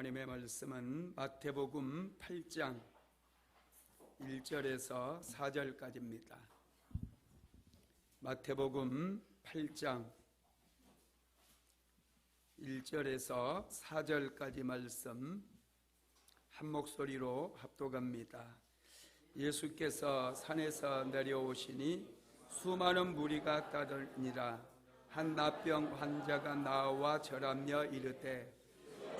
하나님의 말씀은 마태복음 8장 1절에서 4절까지입니다. 마태복음 8장 1절에서 4절까지 말씀 한 목소리로 합독합니다. 예수께서 산에서 내려오시니 수많은 무리가 따르니라. 한 나병 환자가 나와 절하며 이르되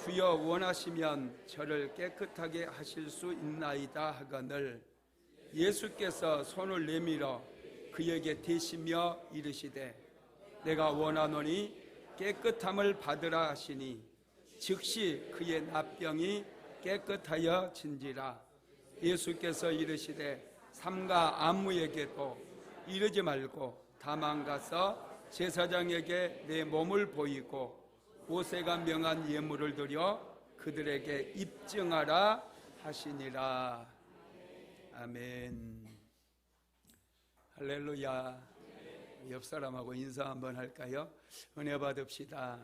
주여 원하시면 저를 깨끗하게 하실 수 있나이다 하거늘 예수께서 손을 내밀어 그에게 대시며 이르시되 내가 원하노니 깨끗함을 받으라 하시니 즉시 그의 나병이 깨끗하여 진지라. 예수께서 이르시되 삼가 아무에게도 이르지 말고 다만 가서 제사장에게 내 몸을 보이고 모세가 명한 예물을 드려 그들에게 입증하라 하시니라. 아멘. 할렐루야. 옆 사람하고 인사 한번 할까요? 은혜 받읍시다.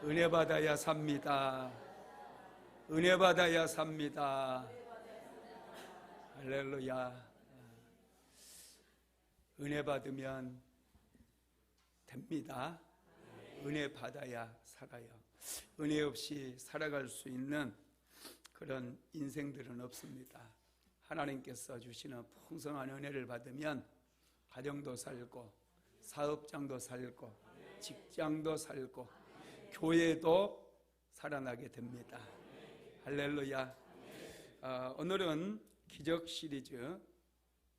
은혜 받아야 삽니다. 은혜 받아야 삽니다. 할렐루야. 은혜 받으면 됩니다. 은혜 받아야 살아요. 은혜 없이 살아갈 수 있는 그런 인생들은 없습니다. 하나님께서 주시는 풍성한 은혜를 받으면 가정도 살고 사업장도 살고 직장도 살고 교회도 살아나게 됩니다. 할렐루야. 오늘은 기적 시리즈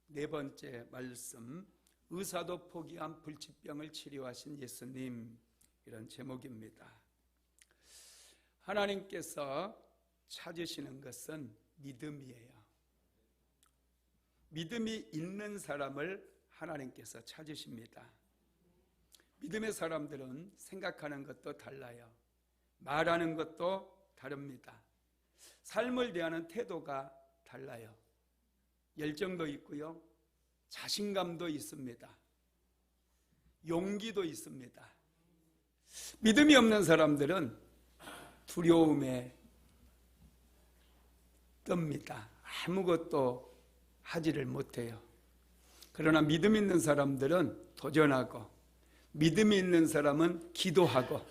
네 번째 말씀, 의사도 포기한 불치병을 치료하신 예수님, 이런 제목입니다. 하나님께서 찾으시는 것은 믿음이에요. 믿음이 있는 사람을 하나님께서 찾으십니다. 믿음의 사람들은 생각하는 것도 달라요. 말하는 것도 다릅니다. 삶을 대하는 태도가 달라요. 열정도 있고요, 자신감도 있습니다. 용기도 있습니다. 믿음이 없는 사람들은 두려움에 떱니다. 아무것도 하지를 못해요. 그러나 믿음 있는 사람들은 도전하고, 믿음이 있는 사람은 기도하고,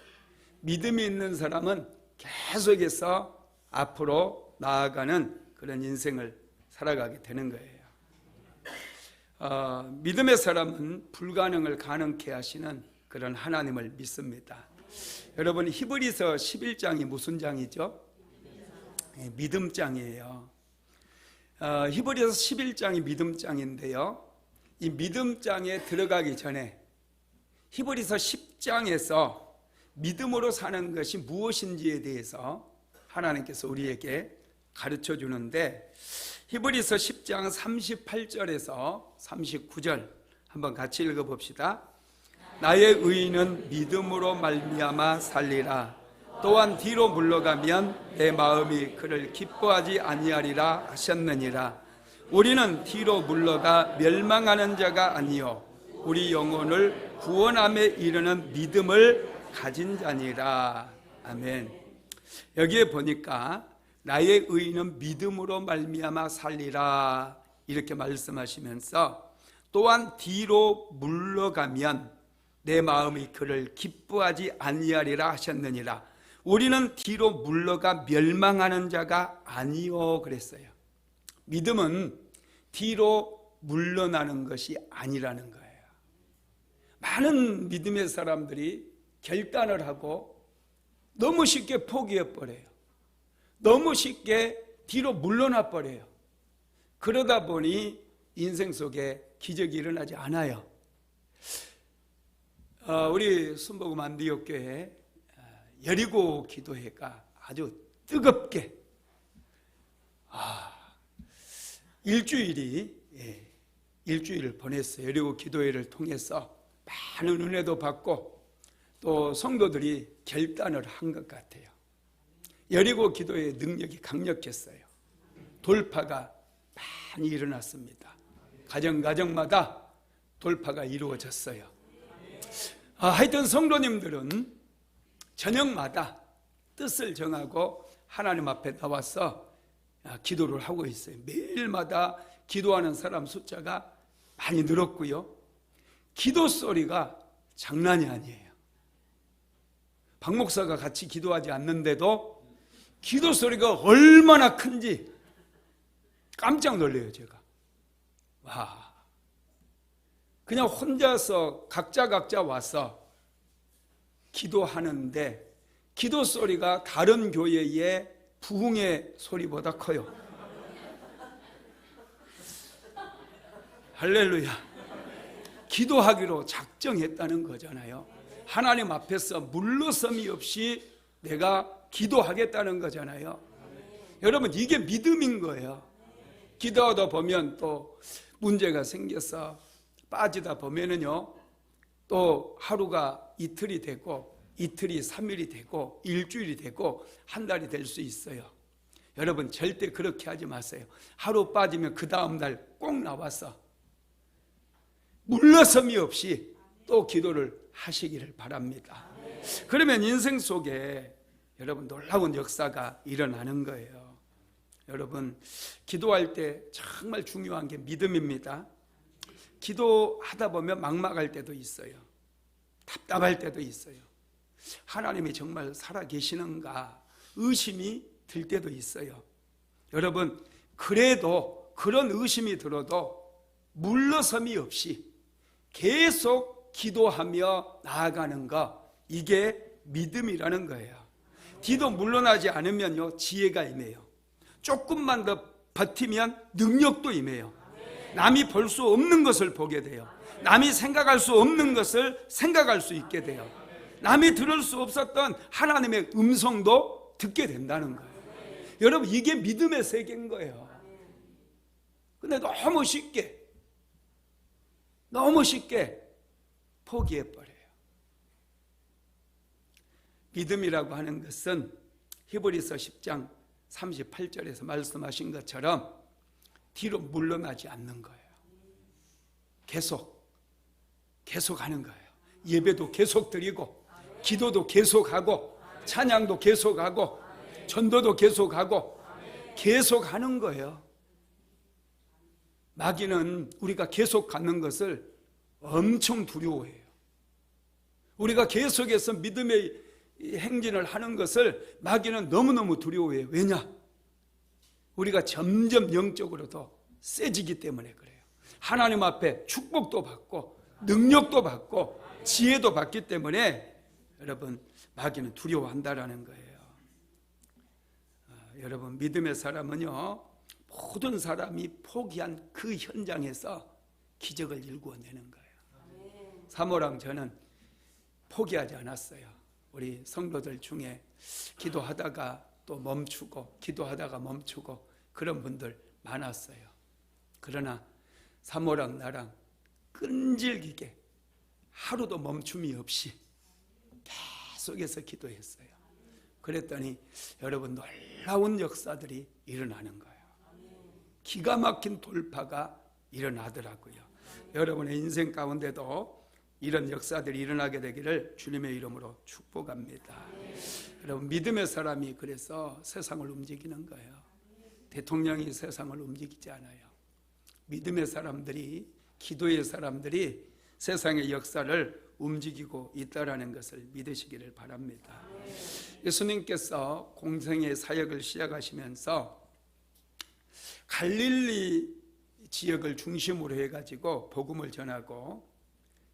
믿음이 있는 사람은 계속해서 앞으로 나아가는 그런 인생을 살아가게 되는 거예요. 믿음의 사람은 불가능을 가능케 하시는 그런 하나님을 믿습니다. 여러분, 히브리서 11장이 무슨 장이죠? 믿음장이에요. 히브리서 11장이 믿음장인데요, 이 믿음장에 들어가기 전에 히브리서 10장에서 믿음으로 사는 것이 무엇인지에 대해서 하나님께서 우리에게 가르쳐 주는데, 히브리서 10장 38절에서 39절 한번 같이 읽어봅시다. 나의 의인은 믿음으로 말미암아 살리라. 또한 뒤로 물러가면 내 마음이 그를 기뻐하지 아니하리라 하셨느니라. 우리는 뒤로 물러가 멸망하는 자가 아니요 우리 영혼을 구원함에 이르는 믿음을 가진 자니라. 아멘. 여기에 보니까 나의 의인은 믿음으로 말미암아 살리라 이렇게 말씀하시면서, 또한 뒤로 물러가면 내 마음이 그를 기뻐하지 아니하리라 하셨느니라. 우리는 뒤로 물러가 멸망하는 자가 아니요 그랬어요. 믿음은 뒤로 물러나는 것이 아니라는 거예요. 많은 믿음의 사람들이 결단을 하고 너무 쉽게 포기해버려요. 너무 쉽게 뒤로 물러나 버려요. 그러다 보니 인생 속에 기적이 일어나지 않아요. 우리 순복음 안디옥교회 여리고 기도회가 아주 뜨겁게 일주일을 보냈어요. 여리고 기도회를 통해서 많은 은혜도 받고 또 성도들이 결단을 한 것 같아요. 여리고 기도회의 능력이 강력했어요. 돌파가 많이 일어났습니다. 가정마다 돌파가 이루어졌어요. 하여튼 성도님들은 저녁마다 뜻을 정하고 하나님 앞에 나와서 기도를 하고 있어요. 매일마다 기도하는 사람 숫자가 많이 늘었고요. 기도 소리가 장난이 아니에요. 박 목사가 같이 기도하지 않는데도 기도 소리가 얼마나 큰지 깜짝 놀래요, 제가. 와. 그냥 혼자서 각자 와서 기도하는데 기도 소리가 다른 교회의 부흥의 소리보다 커요. 할렐루야. 기도하기로 작정했다는 거잖아요. 하나님 앞에서 물러섬이 없이 내가 기도하겠다는 거잖아요. 여러분, 이게 믿음인 거예요. 기도하다 보면 또 문제가 생겨서 빠지다 보면은요, 또 하루가 이틀이 되고 이틀이 3일이 되고 일주일이 되고 한 달이 될 수 있어요. 여러분, 절대 그렇게 하지 마세요. 하루 빠지면 그 다음 날 꼭 나와서 물러섬이 없이 또 기도를 하시기를 바랍니다. 그러면 인생 속에 여러분 놀라운 역사가 일어나는 거예요. 여러분, 기도할 때 정말 중요한 게 믿음입니다. 기도하다 보면 막막할 때도 있어요. 답답할 때도 있어요. 하나님이 정말 살아계시는가 의심이 들 때도 있어요. 여러분, 그래도 그런 의심이 들어도 물러섬이 없이 계속 기도하며 나아가는 거, 이게 믿음이라는 거예요. 기도 물러나지 않으면요, 지혜가 임해요. 조금만 더 버티면 능력도 임해요. 남이 볼 수 없는 것을 보게 돼요. 남이 생각할 수 없는 것을 생각할 수 있게 돼요. 남이 들을 수 없었던 하나님의 음성도 듣게 된다는 거예요. 여러분, 이게 믿음의 세계인 거예요. 근데 너무 쉽게 포기해버려요. 믿음이라고 하는 것은 히브리서 10장 38절에서 말씀하신 것처럼 뒤로 물러나지 않는 거예요. 계속 하는 거예요. 예배도 계속 드리고, 기도도 계속하고, 찬양도 계속하고, 전도도 계속하고, 계속하는 거예요. 마귀는 우리가 계속 갖는 것을 엄청 두려워해요. 우리가 계속해서 믿음의 행진을 하는 것을 마귀는 너무너무 두려워해요. 왜냐? 우리가 점점 영적으로도 세지기 때문에 그래요. 하나님 앞에 축복도 받고 능력도 받고 지혜도 받기 때문에 여러분, 마귀는 두려워한다라는 거예요. 여러분, 믿음의 사람은요, 모든 사람이 포기한 그 현장에서 기적을 일구어내는 거예요. 사모랑 저는 포기하지 않았어요. 우리 성도들 중에 기도하다가 또 멈추고 기도하다가 멈추고 그런 분들 많았어요. 그러나 사모랑 나랑 끈질기게 하루도 멈춤이 없이 계속해서 기도했어요. 그랬더니 여러분, 놀라운 역사들이 일어나는 거예요. 기가 막힌 돌파가 일어나더라고요. 여러분의 인생 가운데도 이런 역사들이 일어나게 되기를 주님의 이름으로 축복합니다. 여러분, 믿음의 사람이 그래서 세상을 움직이는 거예요. 대통령이 세상을 움직이지 않아요. 믿음의 사람들이, 기도의 사람들이 세상의 역사를 움직이고 있다라는 것을 믿으시기를 바랍니다. 예수님께서 공생의 사역을 시작하시면서 갈릴리 지역을 중심으로 해가지고 복음을 전하고,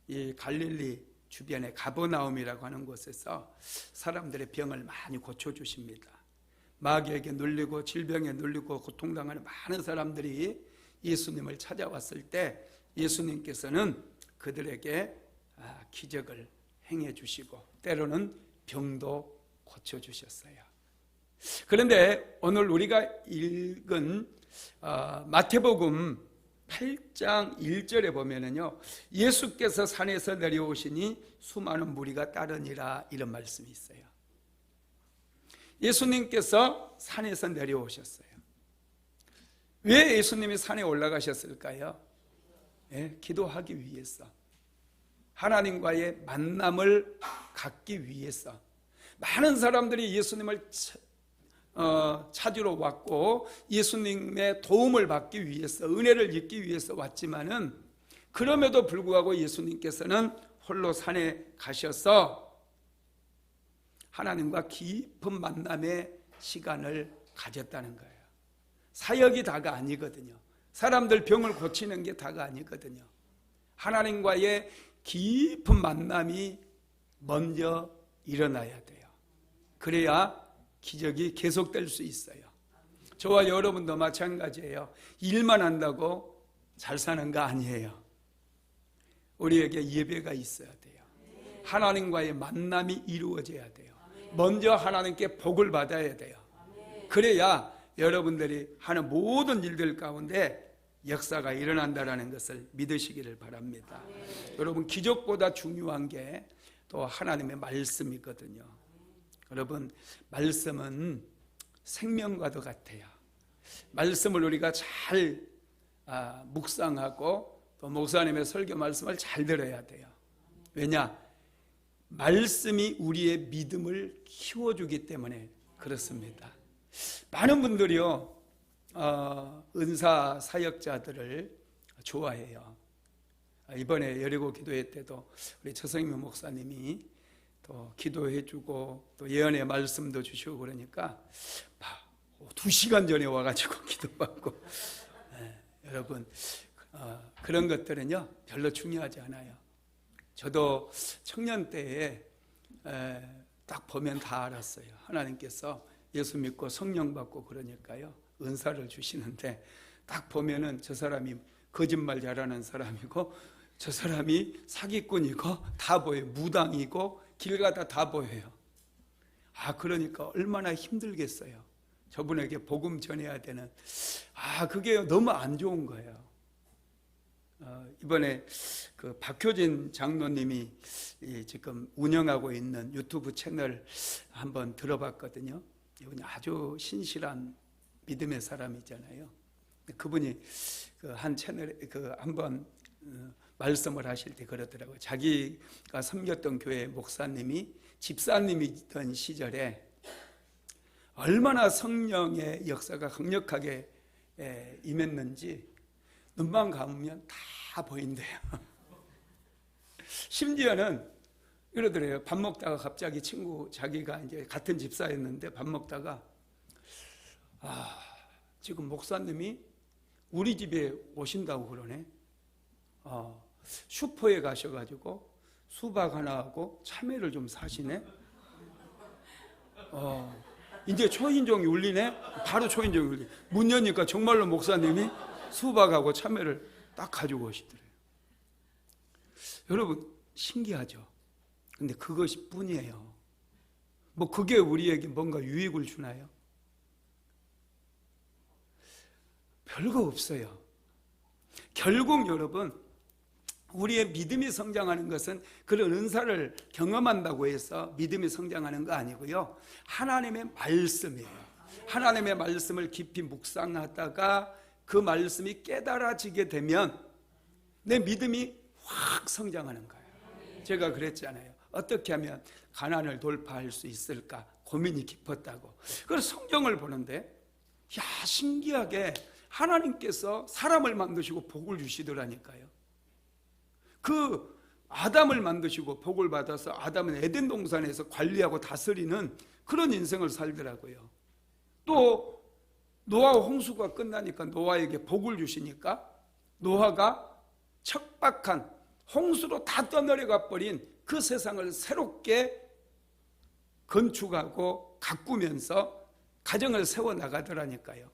이 갈릴리 주변에 가버나움이라고 하는 곳에서 사람들의 병을 많이 고쳐주십니다. 마귀에게 눌리고 질병에 눌리고 고통당하는 많은 사람들이 예수님을 찾아왔을 때 예수님께서는 그들에게 기적을 행해 주시고 때로는 병도 고쳐주셨어요. 그런데 오늘 우리가 읽은 마태복음 8장 1절에 보면은요, 예수께서 산에서 내려오시니 수많은 무리가 따르니라, 이런 말씀이 있어요. 예수님께서 산에서 내려오셨어요. 왜 예수님이 산에 올라가셨을까요? 기도하기 위해서, 하나님과의 만남을 갖기 위해서. 많은 사람들이 예수님을 찾으러 왔고 예수님의 도움을 받기 위해서, 은혜를 입기 위해서 왔지만은, 그럼에도 불구하고 예수님께서는 홀로 산에 가셔서 하나님과 깊은 만남의 시간을 가졌다는 거예요. 사역이 다가 아니거든요. 사람들 병을 고치는 게 다가 아니거든요. 하나님과의 깊은 만남이 먼저 일어나야 돼요. 그래야 기적이 계속될 수 있어요. 저와 여러분도 마찬가지예요. 일만 한다고 잘 사는 거 아니에요. 우리에게 예배가 있어야 돼요. 하나님과의 만남이 이루어져야 돼요. 먼저 하나님께 복을 받아야 돼요. 그래야 여러분들이 하는 모든 일들 가운데 역사가 일어난다는 것을 믿으시기를 바랍니다. 여러분, 기적보다 중요한 게 또 하나님의 말씀이거든요. 여러분, 말씀은 생명과도 같아요. 말씀을 우리가 잘 묵상하고 또 목사님의 설교 말씀을 잘 들어야 돼요. 왜냐? 말씀이 우리의 믿음을 키워주기 때문에 그렇습니다. 많은 분들이요, 은사 사역자들을 좋아해요. 이번에 여리고 기도회 때도 우리 최성민 목사님이 또 기도해주고 또 예언의 말씀도 주시고 그러니까 2시간 전에 와가지고 기도받고, 여러분, 그런 것들은요 별로 중요하지 않아요. 저도 청년 때에 딱 보면 다 알았어요. 하나님께서 예수 믿고 성령 받고 그러니까요 은사를 주시는데, 딱 보면은 저 사람이 거짓말 잘하는 사람이고 저 사람이 사기꾼이고 다 보여요. 무당이고 길 가다 다 보여요. 그러니까 얼마나 힘들겠어요. 저분에게 복음 전해야 되는, 그게 너무 안 좋은 거예요. 이번에 그 박효진 장로님이 지금 운영하고 있는 유튜브 채널 한번 들어봤거든요. 이분이 아주 신실한 믿음의 사람이잖아요. 그분이 그 한 채널에 한번 말씀을 하실 때 그러더라고요. 자기가 섬겼던 교회 목사님이 집사님이던 시절에 얼마나 성령의 역사가 강력하게 임했는지 눈만 감으면 다 보인대요. 심지어는 이러더래요. 밥 먹다가 갑자기 자기가 이제 같은 집사였는데 밥 먹다가 지금 목사님이 우리 집에 오신다고 그러네. 슈퍼에 가셔가지고 수박 하나하고 참외를 좀 사시네. 이제 초인종이 울리네. 바로 초인종이 울리네. 문 여니까 정말로 목사님이 수박하고 참외를 딱 가지고 오시더래요. 여러분, 신기하죠? 근데 그것이 뿐이에요. 뭐 그게 우리에게 뭔가 유익을 주나요? 별거 없어요. 결국 여러분, 우리의 믿음이 성장하는 것은 그런 은사를 경험한다고 해서 믿음이 성장하는 거 아니고요, 하나님의 말씀이에요. 하나님의 말씀을 깊이 묵상하다가 그 말씀이 깨달아지게 되면 내 믿음이 확 성장하는 거예요. 제가 그랬잖아요. 어떻게 하면 가난을 돌파할 수 있을까 고민이 깊었다고. 그래서 성경을 보는데 신기하게 하나님께서 사람을 만드시고 복을 주시더라니까요. 그 아담을 만드시고 복을 받아서 아담은 에덴 동산에서 관리하고 다스리는 그런 인생을 살더라고요. 또 노아와 홍수가 끝나니까 노아에게 복을 주시니까 노아가 척박한 홍수로 다 떠내려가 버린 그 세상을 새롭게 건축하고 가꾸면서 가정을 세워나가더라니까요.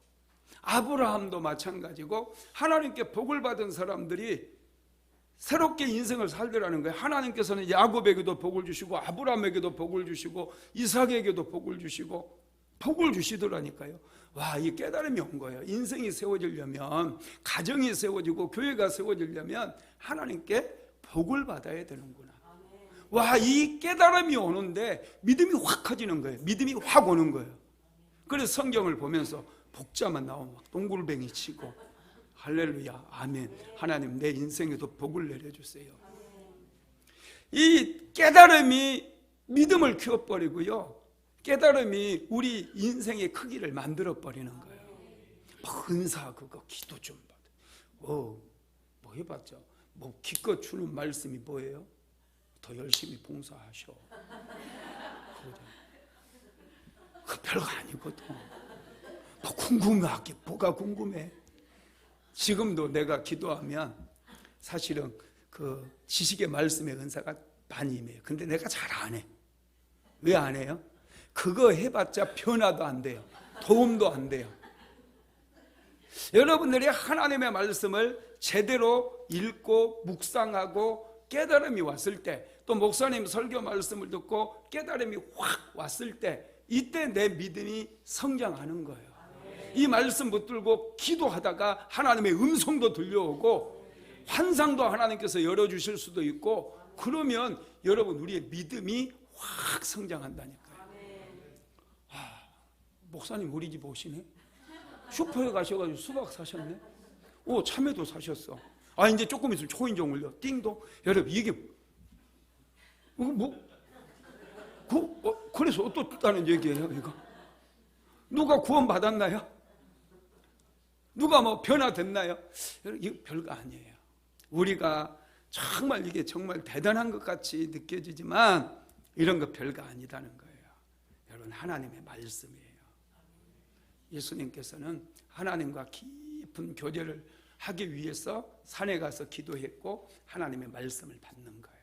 아브라함도 마찬가지고 하나님께 복을 받은 사람들이 새롭게 인생을 살더라는 거예요. 하나님께서는 야곱에게도 복을 주시고 아브라함에게도 복을 주시고 이삭에게도 복을 주시고 복을 주시더라니까요. 이 깨달음이 온 거예요. 인생이 세워지려면, 가정이 세워지고 교회가 세워지려면 하나님께 복을 받아야 되는구나. 이 깨달음이 오는데 믿음이 확 커지는 거예요. 믿음이 확 오는 거예요. 그래서 성경을 보면서 복자만 나오면 막 동굴뱅이 치고 할렐루야, 아멘. 하나님, 내 인생에도 복을 내려주세요. 이 깨달음이 믿음을 키워버리고요, 깨달음이 우리 인생의 크기를 만들어 버리는 거예요. 은사 그거 기도 좀 받아. 뭐 해봤자 뭐 기껏 주는 말씀이 뭐예요? 더 열심히 봉사하셔. 그 별거 아니거든. 뭐 궁금하게 뭐가 궁금해? 지금도 내가 기도하면 사실은 그 지식의 말씀의 은사가 많이 임해요. 근데 내가 잘 안 해. 왜 안 해요? 그거 해봤자 변화도 안 돼요. 도움도 안 돼요. 여러분들이 하나님의 말씀을 제대로 읽고 묵상하고 깨달음이 왔을 때, 또 목사님 설교 말씀을 듣고 깨달음이 확 왔을 때, 이때 내 믿음이 성장하는 거예요. 이 말씀 붙들고 기도하다가 하나님의 음성도 들려오고 환상도 하나님께서 열어주실 수도 있고, 그러면 여러분 우리의 믿음이 확 성장한다니까요. 목사님 우리 집 오시네? 슈퍼에 가셔가지고 수박 사셨네? 오, 참외도 사셨어. 이제 조금 있으면 초인종 울려. 띵동. 여러분 이게 그래서 어떻다는 얘기예요 이거? 누가 구원 받았나요? 누가 뭐 변화됐나요? 여러분 이거 별거 아니에요. 우리가 정말 이게 정말 대단한 것 같이 느껴지지만 이런 거 별거 아니다는 거예요. 여러분 하나님의 말씀이에요. 예수님께서는 하나님과 깊은 교제를 하기 위해서 산에 가서 기도했고 하나님의 말씀을 받는 거예요.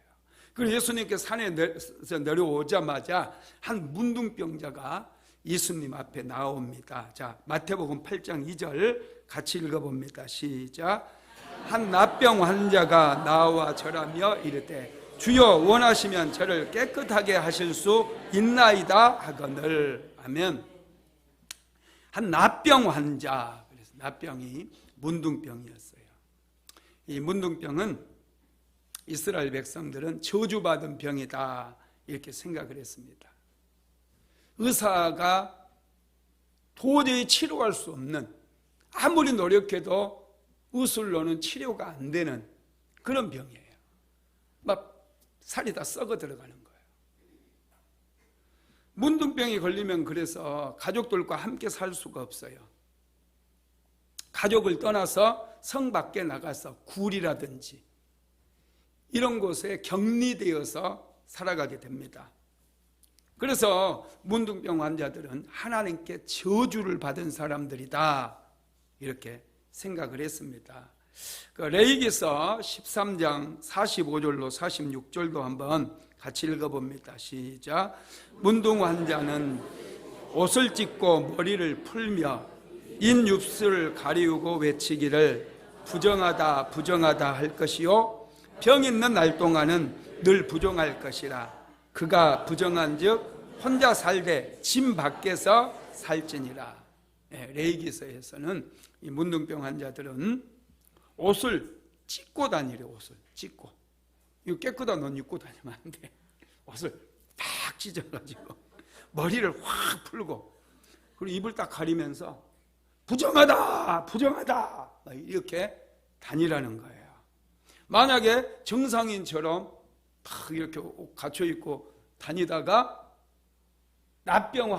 그리고 예수님께서 산에 내려오자마자 한 문둥병자가 예수님 앞에 나옵니다. 자, 마태복음 8장 2절 같이 읽어봅니다. 시작. 한 납병 환자가 나와 절하며 이르되 주여 원하시면 저를 깨끗하게 하실 수 있나이다 하거늘. 아멘. 한 납병 환자, 그래서 납병이 문둥병이었어요. 이 문둥병은 이스라엘 백성들은 저주받은 병이다 이렇게 생각을 했습니다. 의사가 도저히 치료할 수 없는, 아무리 노력해도 의술로는 치료가 안 되는 그런 병이에요. 막 살이 다 썩어 들어가는 거예요. 문둥병이 걸리면 그래서 가족들과 함께 살 수가 없어요. 가족을 떠나서 성 밖에 나가서 굴이라든지 이런 곳에 격리되어서 살아가게 됩니다. 그래서 문둥병 환자들은 하나님께 저주를 받은 사람들이다 이렇게 생각을 했습니다. 그 레위기서 13장 45절로 46절도 한번 같이 읽어봅니다. 시작. 문둥 환자는 옷을 찢고 머리를 풀며 인입술을 가리우고 외치기를 부정하다 부정하다 할 것이요 병 있는 날 동안은 늘 부정할 것이라. 그가 부정한즉 혼자 살되 진 밖에서 살지니라. 레위기서에서는 이 문둥병 환자들은 옷을 찢고 다니래. 옷을 찢고, 이거 깨끗한 옷 입고 다니면 안 돼. 옷을 딱 찢어가지고 머리를 확 풀고 그리고 입을 딱 가리면서 부정하다 부정하다 이렇게 다니라는 거예요. 만약에 정상인처럼 딱 이렇게 갖춰 입고 다니다가 납병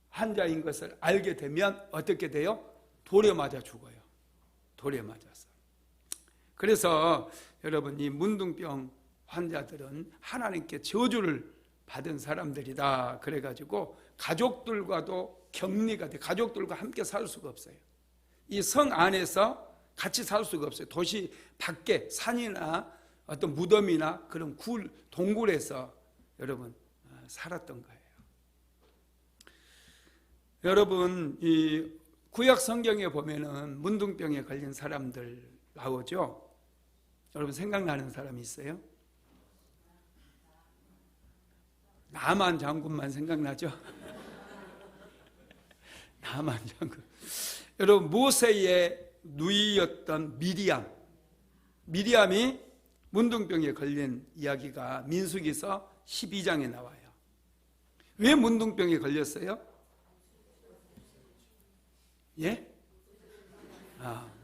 환자인 것을 알게 되면 어떻게 돼요? 돌에 맞아 죽어요. 돌에 맞아서. 그래서 여러분 이 문둥병 환자들은 하나님께 저주를 받은 사람들이다 그래가지고 가족들과도 격리가 돼. 가족들과 함께 살 수가 없어요. 이 성 안에서 같이 살 수가 없어요. 도시 밖에 산이나 어떤 무덤이나 그런 동굴에서 여러분 살았던 거예요. 여러분 이 구약 성경에 보면은 문둥병에 걸린 사람들 나오죠. 여러분 생각나는 사람이 있어요? 나만 장군만 생각나죠? 나만 장군. 여러분 모세의 누이였던 미리암이 문둥병에 걸린 이야기가 민수기서 12장에 나와요. 왜 문둥병에 걸렸어요? 예?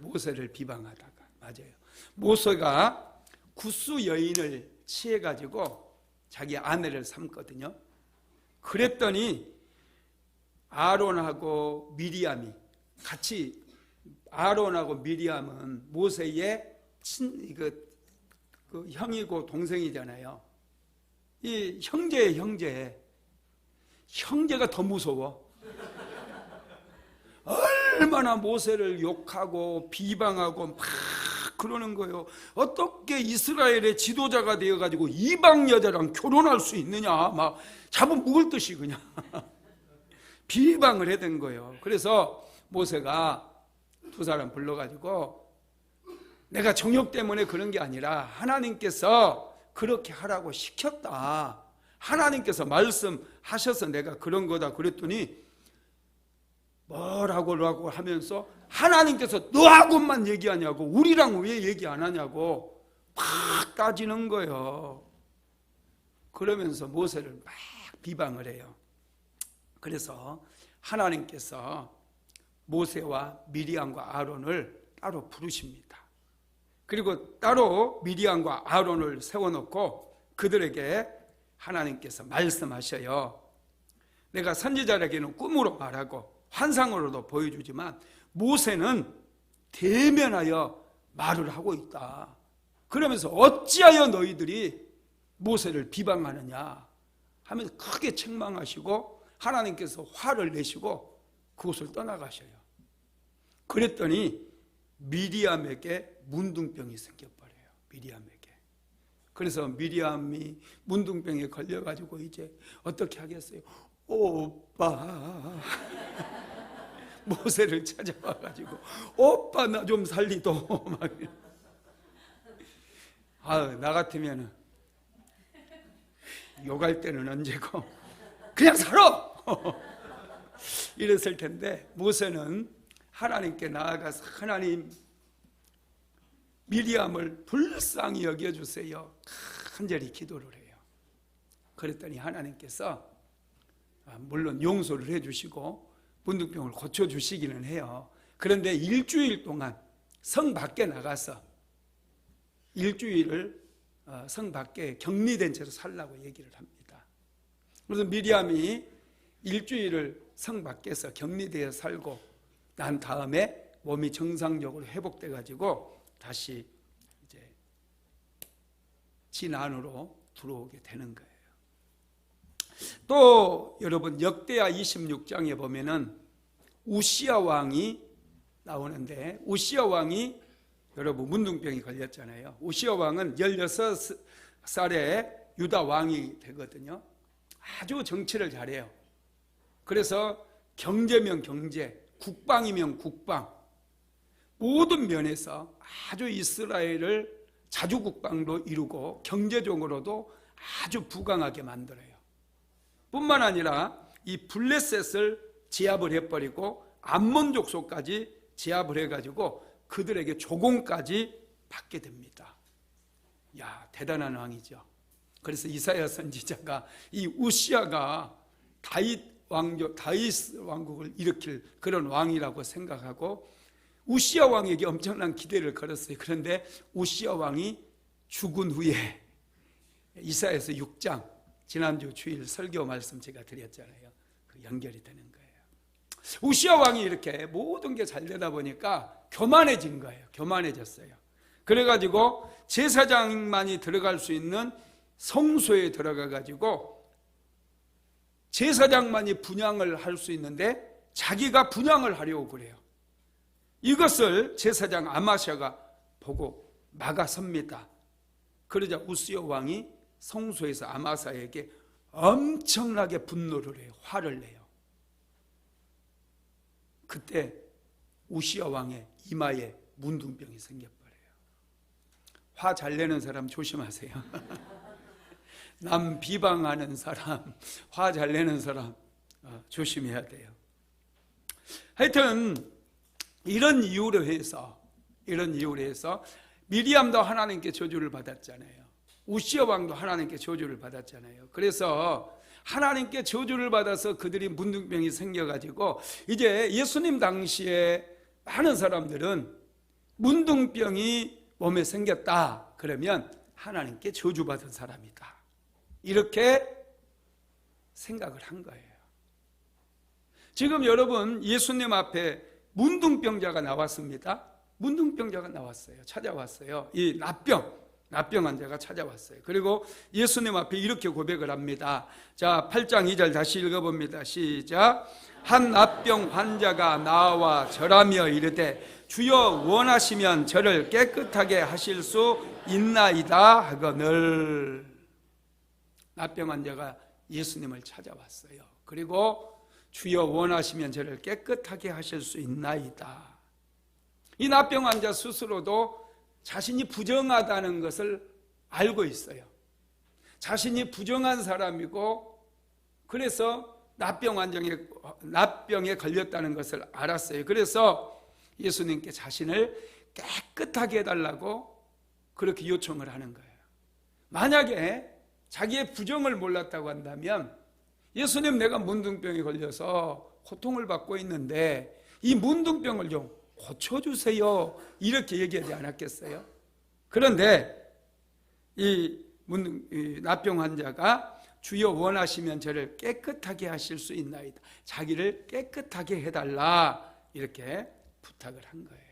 모세를 비방하다가. 맞아요. 모세가 구스 여인을 취해가지고 자기 아내를 삼거든요. 그랬더니 아론하고 미리암이 같이, 아론하고 미리암은 모세의 그 형이고 동생이잖아요. 이 형제의 형제가 더 무서워. 얼마나 모세를 욕하고 비방하고 막 그러는 거예요. 어떻게 이스라엘의 지도자가 되어가지고 이방 여자랑 결혼할 수 있느냐, 막 잡아먹을 듯이 그냥 비방을 해댄 거예요. 그래서 모세가 두 사람 불러가지고, 내가 정욕 때문에 그런 게 아니라 하나님께서 그렇게 하라고 시켰다, 하나님께서 말씀하셔서 내가 그런 거다 그랬더니, 뭐라고 하면서 하나님께서 너하고만 얘기하냐고, 우리랑 왜 얘기 안 하냐고 막 따지는 거예요. 그러면서 모세를 막 비방을 해요. 그래서 하나님께서 모세와 미리암과 아론을 따로 부르십니다. 그리고 따로 미리암과 아론을 세워놓고 그들에게 하나님께서 말씀하셔요. 내가 선지자에게는 꿈으로 말하고 환상으로도 보여주지만 모세는 대면하여 말을 하고 있다. 그러면서 어찌하여 너희들이 모세를 비방하느냐 하면서 크게 책망하시고 하나님께서 화를 내시고 그곳을 떠나가셔요. 그랬더니 미리암에게 문둥병이 생겨버려요. 미리암에게. 그래서 미리암이 문둥병에 걸려가지고 이제 어떻게 하겠어요? 오빠 모세를 찾아와가지고 오빠 나 좀 살리도 막. 나 같으면은 욕할 때는 언제고 그냥 살아 이랬을 텐데, 모세는 하나님께 나아가서 하나님, 미리암을 불쌍히 여겨주세요 간절히 기도를 해요. 그랬더니 하나님께서 물론 용서를 해주시고 문둥병을 고쳐주시기는 해요. 그런데 일주일 동안 성 밖에 나가서 일주일을 성 밖에 격리된 채로 살라고 얘기를 합니다. 그래서 미리암이 일주일을 성 밖에서 격리되어 살고 난 다음에 몸이 정상적으로 회복돼 가지고 다시 이제 진 안으로 들어오게 되는 거예요. 또 여러분 역대하 26장에 보면은 우시야 왕이 나오는데, 우시야 왕이 여러분 문둥병이 걸렸잖아요. 우시야 왕은 16살에 유다 왕이 되거든요. 아주 정치를 잘해요. 그래서 경제면 경제, 국방이면 국방, 모든 면에서 아주 이스라엘을 자주국방도 이루고 경제적으로도 아주 부강하게 만들어요. 뿐만 아니라 이 블레셋을 제압을 해버리고 암몬 족속까지 제압을 해가지고 그들에게 조공까지 받게 됩니다. 야, 대단한 왕이죠. 그래서 이사야 선지자가 이 우시야가 다윗 왕국을 일으킬 그런 왕이라고 생각하고 우시야 왕에게 엄청난 기대를 걸었어요. 그런데 우시야 왕이 죽은 후에 이사야서 6장, 지난주 주일 설교 말씀 제가 드렸잖아요. 그 연결이 되는 거예요. 우시야 왕이 이렇게 모든 게 잘 되다 보니까 교만해진 거예요. 교만해졌어요. 그래가지고 제사장만이 들어갈 수 있는 성소에 들어가가지고 제사장만이 분향을 할 수 있는데 자기가 분향을 하려고 그래요. 이것을 제사장 아마샤가 보고 막아섭니다. 그러자 우시야 왕이 성소에서 아마사에게 엄청나게 분노를 해요. 화를 내요. 그때 우시야 왕의 이마에 문둥병이 생겨버려요. 화 잘 내는 사람 조심하세요. 남 비방하는 사람, 화 잘 내는 사람 조심해야 돼요. 하여튼 이런 이유로 해서 미리암도 하나님께 저주를 받았잖아요. 우시야 왕도 하나님께 저주를 받았잖아요. 그래서 하나님께 저주를 받아서 그들이 문둥병이 생겨가지고 이제 예수님 당시에 많은 사람들은 문둥병이 몸에 생겼다 그러면 하나님께 저주받은 사람이다, 이렇게 생각을 한 거예요. 지금 여러분 예수님 앞에 문둥병자가 나왔습니다. 문둥병자가 나왔어요. 찾아왔어요. 이 납병 환자가 찾아왔어요. 그리고 예수님 앞에 이렇게 고백을 합니다. 자, 8장 2절 다시 읽어봅니다. 시작. 한 납병 환자가 나와 절하며 이르되 주여 원하시면 저를 깨끗하게 하실 수 있나이다 하거늘. 납병 환자가 예수님을 찾아왔어요. 그리고 주여 원하시면 저를 깨끗하게 하실 수 있나이다. 이 납병 환자 스스로도 자신이 부정하다는 것을 알고 있어요. 자신이 부정한 사람이고 그래서 납병에 걸렸다는 것을 알았어요. 그래서 예수님께 자신을 깨끗하게 해달라고 그렇게 요청을 하는 거예요. 만약에 자기의 부정을 몰랐다고 한다면 예수님, 내가 문둥병에 걸려서 고통을 받고 있는데 이 문둥병을 좀 고쳐주세요, 이렇게 얘기하지 않았겠어요? 그런데 이 납병 환자가 주여 원하시면 저를 깨끗하게 하실 수 있나이다, 자기를 깨끗하게 해달라 이렇게 부탁을 한 거예요.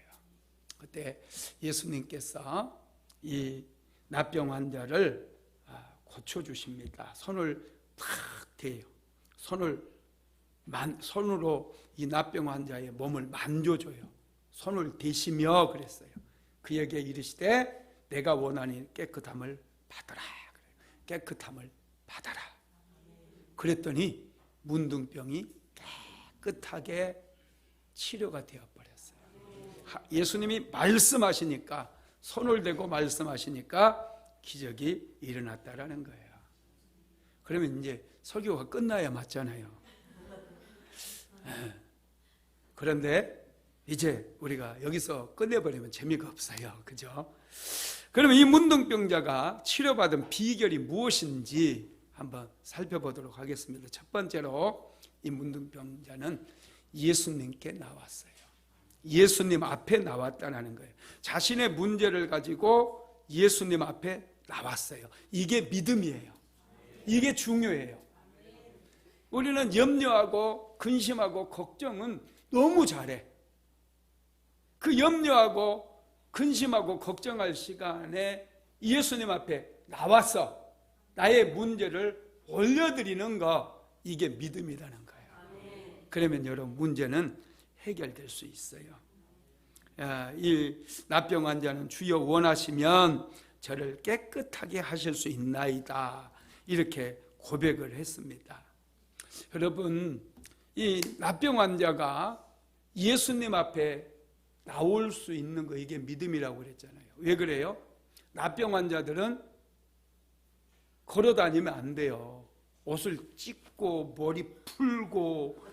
그때 예수님께서 이 납병 환자를 고쳐주십니다. 손을 탁 대요. 손으로 이 납병 환자의 몸을 만져줘요. 손을 대시며 그랬어요. 그에게 이르시되 내가 원하는 깨끗함을 받아라. 깨끗함을 받아라. 그랬더니 문둥병이 깨끗하게 치료가 되어버렸어요. 예수님이 말씀하시니까, 손을 대고 말씀하시니까 기적이 일어났다라는 거예요. 그러면 이제 설교가 끝나야 맞잖아요. 그런데 이제 우리가 여기서 끝내버리면 재미가 없어요. 그죠? 그러면 이 문둥병자가 치료받은 비결이 무엇인지 한번 살펴보도록 하겠습니다. 첫 번째로 이 문둥병자는 예수님께 나왔어요. 예수님 앞에 나왔다는 거예요. 자신의 문제를 가지고 예수님 앞에 나왔어요. 이게 믿음이에요. 이게 중요해요. 우리는 염려하고 근심하고 걱정은 너무 잘해. 그 염려하고 근심하고 걱정할 시간에 예수님 앞에 나와서 나의 문제를 올려드리는 거, 이게 믿음이라는 거예요. 그러면 여러분 문제는 해결될 수 있어요. 이 납병 환자는 주여 원하시면 저를 깨끗하게 하실 수 있나이다 이렇게 고백을 했습니다. 여러분, 이 납병 환자가 예수님 앞에 나올 수 있는 거, 이게 믿음이라고 그랬잖아요. 왜 그래요? 납병 환자들은 걸어 다니면 안 돼요. 옷을 찢고 머리 풀고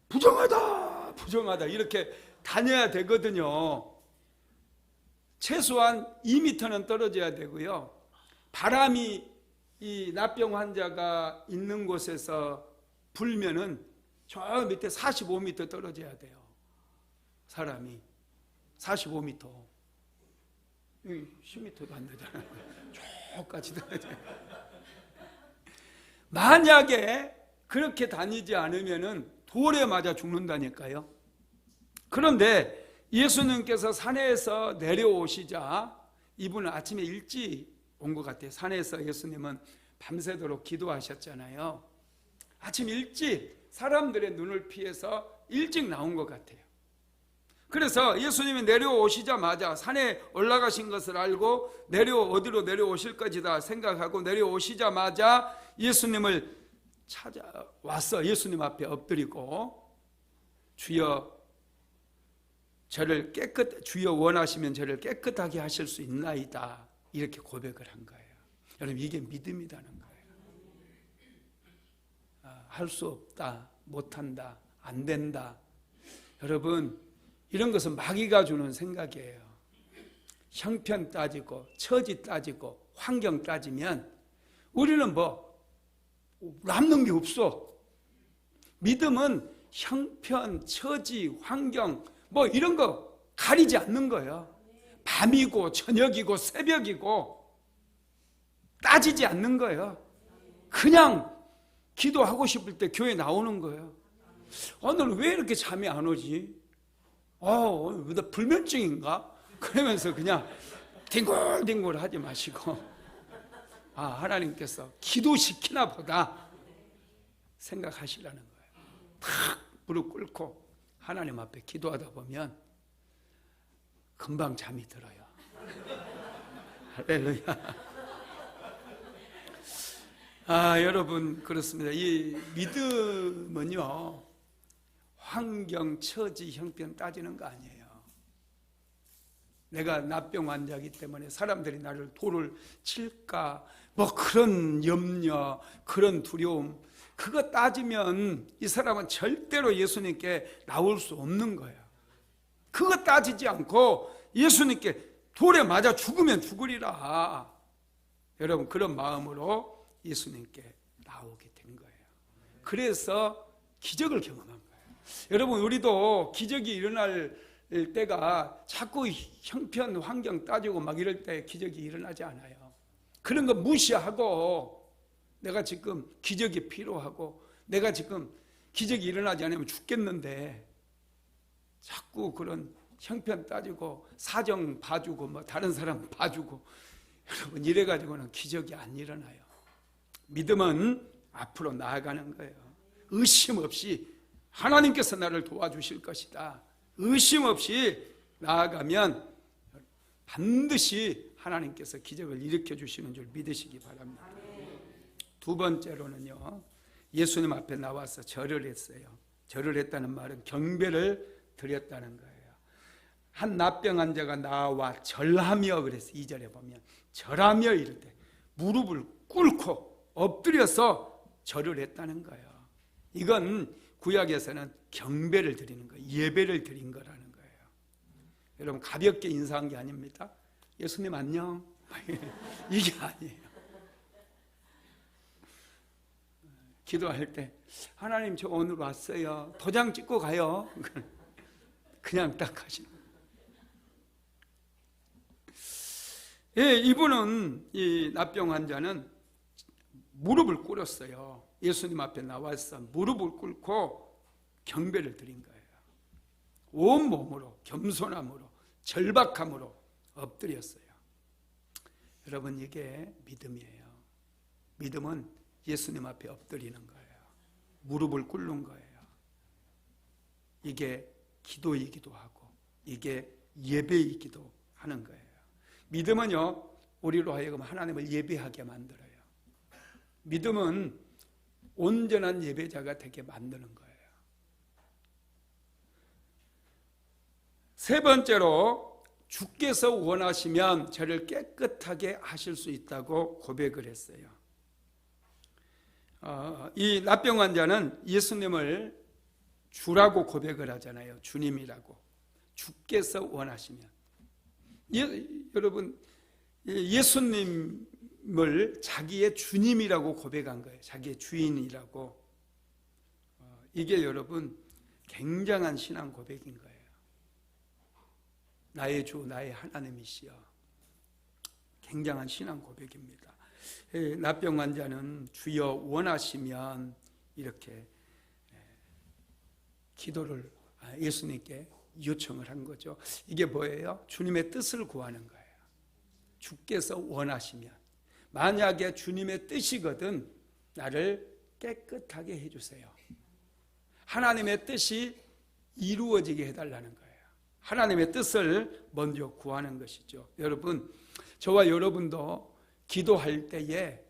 부정하다 이렇게 다녀야 되거든요. 최소한 2m는 떨어져야 되고요. 바람이 이 납병 환자가 있는 곳에서 불면은 저 밑에 45m 떨어져야 돼요. 사람이 45m, 10m도 안 되잖아요. 저까지 떨어져요. 만약에 그렇게 다니지 않으면은 돌에 맞아 죽는다니까요. 그런데 예수님께서 산에서 내려오시자, 이분은 아침에 일찍 온 것 같아요. 산에서 예수님은 밤새도록 기도하셨잖아요. 아침 일찍 사람들의 눈을 피해서 일찍 나온 것 같아요. 그래서 예수님이 내려오시자마자 산에 올라가신 것을 알고 어디로 내려오실 것이다 생각하고 내려오시자마자 예수님을 찾아와서 예수님 앞에 엎드리고 주여 원하시면 저를 깨끗하게 하실 수 있나이다 이렇게 고백을 한 거예요. 여러분, 이게 믿음이라는 거예요. 할 수 없다, 못한다, 안 된다. 여러분, 이런 것은 마귀가 주는 생각이에요. 형편 따지고 처지 따지고 환경 따지면 우리는 남는 게 없어. 믿음은 형편, 처지, 환경 이런 거 가리지 않는 거예요. 밤이고 저녁이고 새벽이고 따지지 않는 거예요. 그냥 기도하고 싶을 때 교회 나오는 거예요. 오늘 왜 이렇게 잠이 안 오지? 나 불면증인가? 그러면서 그냥 뒹굴뒹굴 하지 마시고 하나님께서 기도시키나 보다 생각하시라는 거예요. 탁 무릎 꿇고 하나님 앞에 기도하다 보면 금방 잠이 들어요. 할렐루야. 여러분, 그렇습니다. 이 믿음은요, 환경, 처지, 형편 따지는 거 아니에요. 내가 납병 환자이기 때문에 사람들이 나를 돌을 칠까, 그런 염려, 그런 두려움, 그거 따지면 이 사람은 절대로 예수님께 나올 수 없는 거예요. 그거 따지지 않고 예수님께 돌에 맞아 죽으면 죽으리라. 여러분, 그런 마음으로 예수님께 나오게 된 거예요. 그래서 기적을 경험한 거예요. 여러분, 우리도 기적이 일어날 때가 자꾸 형편, 환경 따지고 막 이럴 때 기적이 일어나지 않아요. 그런 거 무시하고 내가 지금 기적이 필요하고 내가 지금 기적이 일어나지 않으면 죽겠는데 자꾸 그런 형편 따지고 사정 봐주고 다른 사람 봐주고 여러분 이래가지고는 기적이 안 일어나요. 믿음은 앞으로 나아가는 거예요. 의심 없이 하나님께서 나를 도와주실 것이다. 의심 없이 나아가면 반드시 하나님께서 기적을 일으켜 주시는 줄 믿으시기 바랍니다. 두 번째로는요, 예수님 앞에 나와서 절을 했어요. 절을 했다는 말은 경배를 드렸다는 거예요. 한 납병 환자가 나와 절하며 그래서 2절에 보면 절하며 이럴 때 무릎을 꿇고 엎드려서 절을 했다는 거예요. 이건 구약에서는 경배를 드리는 거예요. 예배를 드린 거라는 거예요. 여러분 가볍게 인사한 게 아닙니다. 예수님 안녕 이게 아니에요. 기도할 때 하나님 저 오늘 왔어요. 도장 찍고 가요. 그냥 딱 하시는 거예요. 이분은 이 납병 환자는 무릎을 꿇었어요. 예수님 앞에 나와서 무릎을 꿇고 경배를 드린 거예요. 온 몸으로 겸손함으로 절박함으로 엎드렸어요. 여러분 이게 믿음이에요. 믿음은 예수님 앞에 엎드리는 거예요. 무릎을 꿇는 거예요. 이게 기도이기도 하고 이게 예배이기도 하는 거예요. 믿음은요, 우리로 하여금 하나님을 예배하게 만들어요. 믿음은 온전한 예배자가 되게 만드는 거예요. 세 번째로 주께서 원하시면 저를 깨끗하게 하실 수 있다고 고백을 했어요. 이 납병 환자는 예수님을 주라고 고백을 하잖아요. 주님이라고. 주께서 원하시면. 여러분 예수님을 자기의 주님이라고 고백한 거예요. 자기의 주인이라고. 이게 여러분 굉장한 신앙 고백인 거예요. 나의 주, 나의 하나님이시여. 굉장한 신앙 고백입니다. 납병 환자는 주여 원하시면 이렇게 기도를 예수님께 요청을 한 거죠. 이게 뭐예요? 주님의 뜻을 구하는 거예요. 주께서 원하시면, 만약에 주님의 뜻이거든 나를 깨끗하게 해주세요. 하나님의 뜻이 이루어지게 해달라는 거예요. 하나님의 뜻을 먼저 구하는 것이죠. 여러분, 저와 여러분도 기도할 때에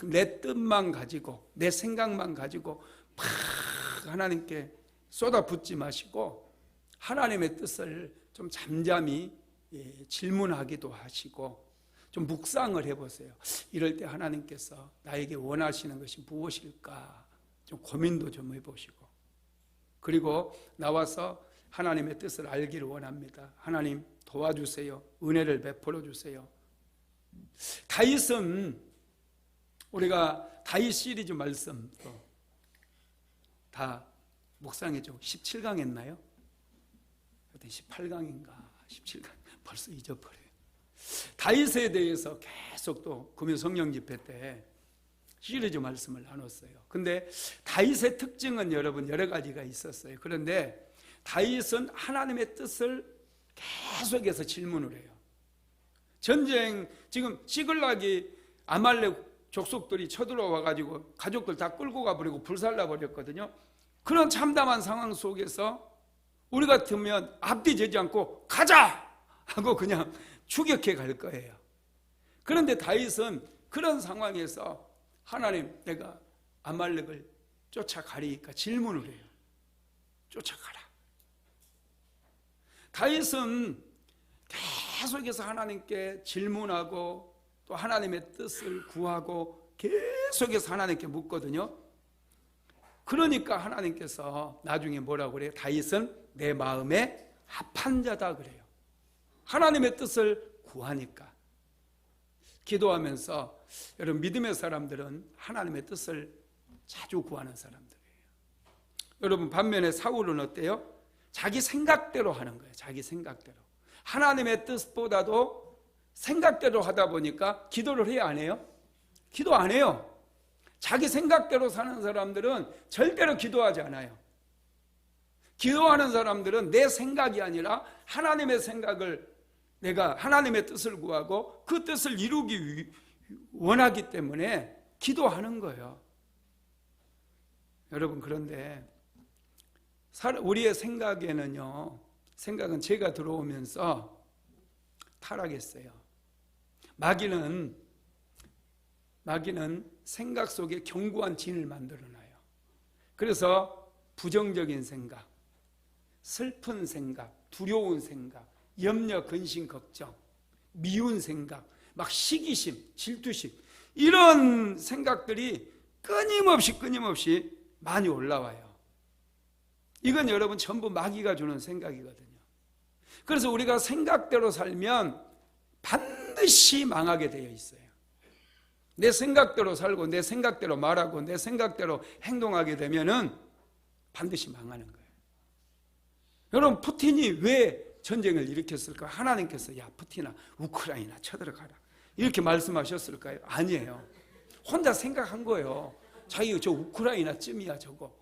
내 뜻만 가지고 내 생각만 가지고 막 하나님께 쏟아붓지 마시고 하나님의 뜻을 좀 잠잠히 질문하기도 하시고 좀 묵상을 해보세요. 이럴 때 하나님께서 나에게 원하시는 것이 무엇일까 좀 고민도 좀 해보시고, 그리고 나와서 하나님의 뜻을 알기를 원합니다. 하나님 도와주세요. 은혜를 베풀어 주세요. 다윗은 우리가 다윗 시리즈 말씀 다 묵상해줘. 17강 했나요? 18강인가 17강 벌써 잊어버려요. 다윗에 대해서 계속 또 금요 성령 집회 때 시리즈 말씀을 나눴어요. 근데 다윗의 특징은 여러분 여러 가지가 있었어요. 그런데 다윗은 하나님의 뜻을 계속해서 질문을 해요. 전쟁 지금 시글락이 아말렉 족속들이 쳐들어와 가지고 가족들 다 끌고 가버리고 불살라 버렸거든요. 그런 참담한 상황 속에서 우리 같으면 앞뒤재지 않고 가자 하고 그냥 추격해 갈 거예요. 그런데 다윗은 그런 상황에서 하나님, 내가 아말렉을 쫓아가리니까 질문을 해요. 쫓아가라. 다윗은 계속해서 하나님께 질문하고 또 하나님의 뜻을 구하고 계속해서 하나님께 묻거든요. 그러니까 하나님께서 나중에 뭐라고 그래요? 다윗은 내 마음에 합한 자다 그래요. 하나님의 뜻을 구하니까. 기도하면서 여러분 믿음의 사람들은 하나님의 뜻을 자주 구하는 사람들이에요. 여러분 반면에 사울은 어때요? 자기 생각대로 하는 거예요. 자기 생각대로. 하나님의 뜻보다도 생각대로 하다 보니까 기도를 해야 안 해요? 기도 안 해요. 자기 생각대로 사는 사람들은 절대로 기도하지 않아요. 기도하는 사람들은 내 생각이 아니라 하나님의 생각을, 내가 하나님의 뜻을 구하고 그 뜻을 이루기 원하기 때문에 기도하는 거예요. 여러분 그런데 우리의 생각에는요, 생각은 죄가 들어오면서 타락했어요. 마귀는 생각 속에 견고한 진을 만들어놔요. 그래서 부정적인 생각, 슬픈 생각, 두려운 생각, 염려, 근심, 걱정, 미운 생각, 막 시기심, 질투심, 이런 생각들이 끊임없이 많이 올라와요. 이건 여러분 전부 마귀가 주는 생각이거든요. 그래서 우리가 생각대로 살면 반드시 망하게 되어 있어요. 내 생각대로 살고 내 생각대로 말하고 내 생각대로 행동하게 되면은 반드시 망하는 거예요. 여러분 푸틴이 왜 전쟁을 일으켰을까? 하나님께서 야 푸틴아 우크라이나 쳐들어가라 이렇게 말씀하셨을까요? 아니에요. 혼자 생각한 거예요. 자기가 저 우크라이나쯤이야 저거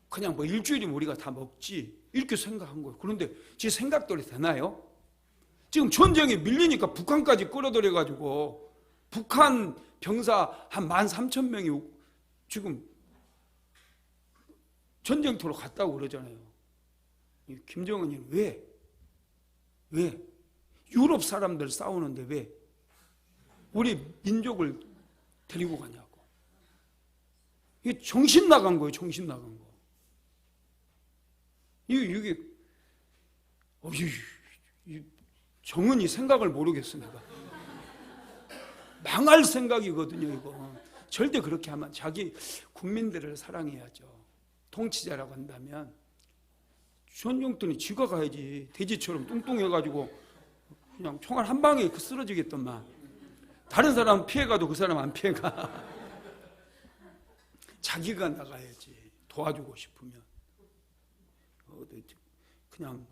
그냥 뭐 일주일이면 우리가 다 먹지 이렇게 생각한 거예요. 그런데 제 생각대로 되나요? 지금 전쟁에 밀리니까 북한까지 끌어들여 가지고 북한 병사 한 13,000명이 지금 전쟁터로 갔다고 그러잖아요. 김정은이 왜? 유럽 사람들 싸우는데 왜 우리 민족을 데리고 가냐고. 이게 정신 나간 거예요. 정신 나간 거. 이게 정은이 생각을 모르겠어 내가. 망할 생각이거든요 이거. 절대 그렇게 하면 자기 국민들을 사랑해야죠. 통치자라고 한다면 전용돈이 쥐가 가야지. 돼지처럼 뚱뚱해가지고 그냥 총알 한 방에 쓰러지겠더만. 다른 사람 피해가도 그 사람 안 피해가. 자기가 나가야지. 도와주고 싶으면. 그냥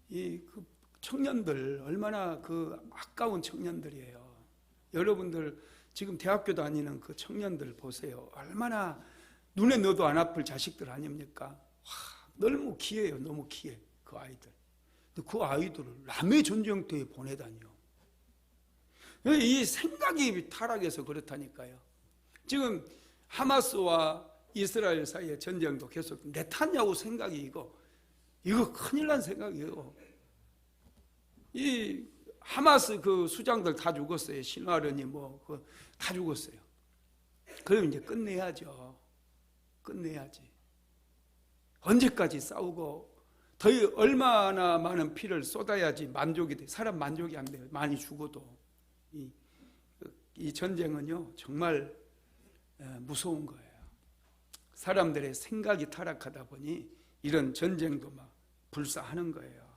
그 청년들 얼마나 그 아까운 청년들이에요. 여러분들 지금 대학교 다니는 그 청년들 보세요. 얼마나 눈에 넣어도 안 아플 자식들 아닙니까? 너무 귀해요. 너무 귀해 그 아이들. 근데 그 아이들을 남의 전쟁터에 보내다니요. 이 생각이 타락해서 그렇다니까요. 지금 하마스와 이스라엘 사이의 전쟁도 계속 네탄야후 생각이 이거 큰일 난 생각이에요. 이 하마스 그 수장들 다 죽었어요. 신화련이 다 죽었어요. 그럼 이제 끝내야죠. 끝내야지. 언제까지 싸우고 더 얼마나 많은 피를 쏟아야지 만족이 돼. 사람 만족이 안 돼요. 많이 죽어도. 이 전쟁은요 정말 무서운 거예요. 사람들의 생각이 타락하다 보니 이런 전쟁도 막 불사하는 거예요.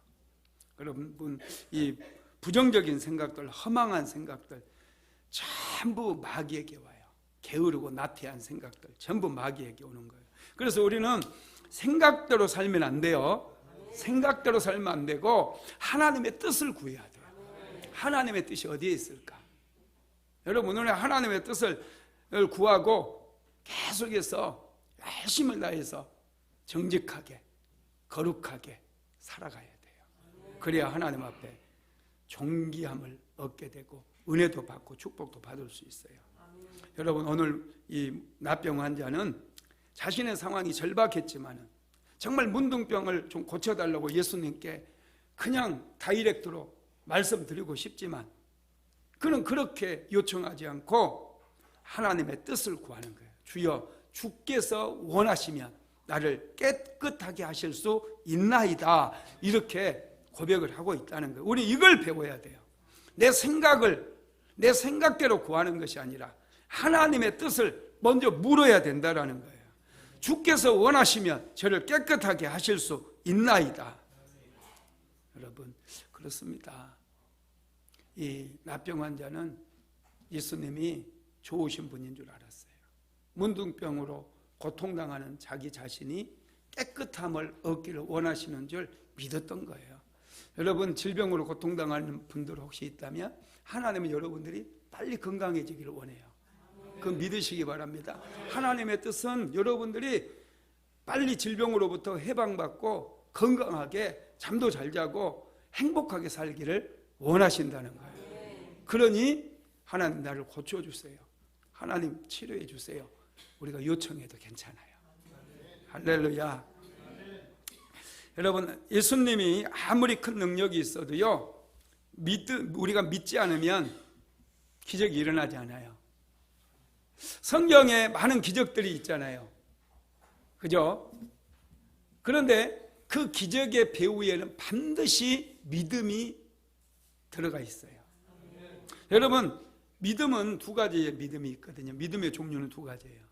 여러분 이 부정적인 생각들, 허망한 생각들 전부 마귀에게 와요. 게으르고 나태한 생각들 전부 마귀에게 오는 거예요. 그래서 우리는 생각대로 살면 안 돼요. 생각대로 살면 안 되고 하나님의 뜻을 구해야 돼요. 하나님의 뜻이 어디에 있을까? 여러분 오늘 하나님의 뜻을 구하고 계속해서 열심을 다해서 정직하게 거룩하게 살아가야 돼요. 그래야 하나님 앞에 존귀함을 얻게 되고 은혜도 받고 축복도 받을 수 있어요. 여러분, 오늘 이 납병 환자는 자신의 상황이 절박했지만 정말 문둥병을 좀 고쳐달라고 예수님께 그냥 다이렉트로 말씀드리고 싶지만 그는 그렇게 요청하지 않고 하나님의 뜻을 구하는 거예요. 주여, 주께서 원하시면 나를 깨끗하게 하실 수 있나이다, 이렇게 고백을 하고 있다는 거예요. 우리 이걸 배워야 돼요. 내 생각대로 구하는 것이 아니라 하나님의 뜻을 먼저 물어야 된다는 거예요. 주께서 원하시면 저를 깨끗하게 하실 수 있나이다. 여러분, 그렇습니다. 이 납병 환자는 예수님이 좋으신 분인 줄 알았어요. 문둥병으로 고통당하는 자기 자신이 깨끗함을 얻기를 원하시는 줄 믿었던 거예요. 여러분, 질병으로 고통당하는 분들 혹시 있다면 하나님은 여러분들이 빨리 건강해지기를 원해요. 그 믿으시기 바랍니다. 하나님의 뜻은 여러분들이 빨리 질병으로부터 해방받고 건강하게 잠도 잘 자고 행복하게 살기를 원하신다는 거예요. 그러니 하나님 나를 고쳐주세요. 하나님 치료해 주세요. 우리가 요청해도 괜찮아요. 할렐루야. 여러분, 예수님이 아무리 큰 능력이 있어도요, 우리가 믿지 않으면 기적이 일어나지 않아요. 성경에 많은 기적들이 있잖아요. 그죠? 그런데 그 기적의 배후에는 반드시 믿음이 들어가 있어요. 여러분, 믿음은 두 가지의 믿음이 있거든요. 믿음의 종류는 두 가지예요.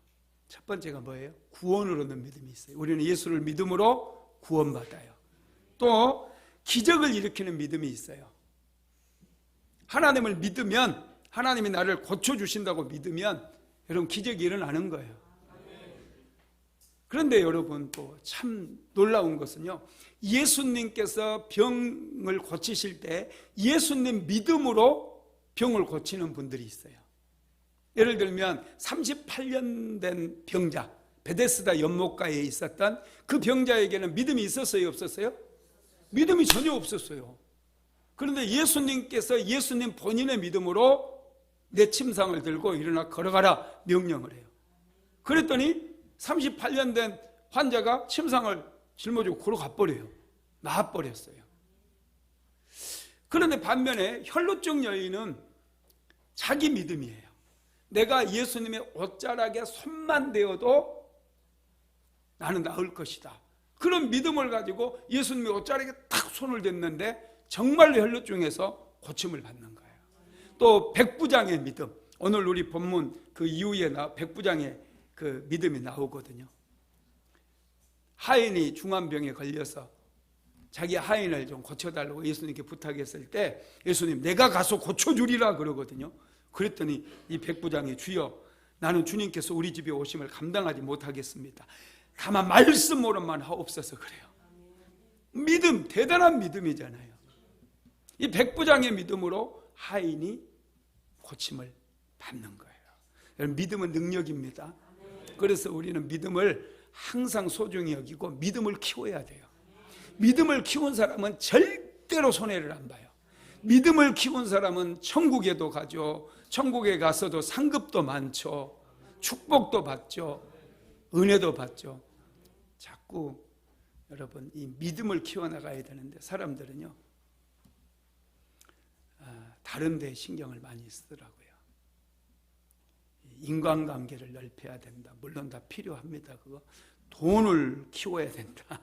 첫 번째가 뭐예요? 구원을 얻는 믿음이 있어요. 우리는 예수를 믿음으로 구원받아요. 또 기적을 일으키는 믿음이 있어요. 하나님을 믿으면, 하나님이 나를 고쳐주신다고 믿으면 여러분 기적이 일어나는 거예요. 그런데 여러분, 또 참 놀라운 것은요, 예수님께서 병을 고치실 때 예수님 믿음으로 병을 고치는 분들이 있어요. 예를 들면 38년 된 병자, 베데스다 연못가에 있었던 그 병자에게는 믿음이 있었어요, 없었어요? 믿음이 전혀 없었어요. 그런데 예수님께서 예수님 본인의 믿음으로 내 침상을 들고 일어나 걸어가라 명령을 해요. 그랬더니 38년 된 환자가 침상을 짊어지고 걸어가 버려요. 나아버렸어요. 그런데 반면에 혈루증 여인은 자기 믿음이에요. 내가 예수님의 옷자락에 손만 대어도 나는 나을 것이다. 그런 믿음을 가지고 예수님의 옷자락에 딱 손을 댔는데 정말로 혈루증에서 고침을 받는 거예요. 또 백부장의 믿음, 오늘 우리 본문 그 이후에 백부장의 그 믿음이 나오거든요. 하인이 중환병에 걸려서 자기 하인을 좀 고쳐달라고 예수님께 부탁했을 때 예수님, 내가 가서 고쳐주리라 그러거든요. 그랬더니 이 백부장이, 주여, 나는 주님께서 우리 집에 오심을 감당하지 못하겠습니다. 다만 말씀으로만 하옵소서. 그래요. 믿음, 대단한 믿음이잖아요. 이 백부장의 믿음으로 하인이 고침을 받는 거예요. 여러분, 믿음은 능력입니다. 그래서 우리는 믿음을 항상 소중히 여기고 믿음을 키워야 돼요. 믿음을 키운 사람은 절대로 손해를 안 봐요. 믿음을 키운 사람은 천국에도 가죠. 천국에 가서도 상급도 많죠. 축복도 받죠. 은혜도 받죠. 자꾸 여러분 이 믿음을 키워나가야 되는데 사람들은요, 다른 데 신경을 많이 쓰더라고요. 인간관계를 넓혀야 된다. 물론 다 필요합니다. 그거 돈을 키워야 된다.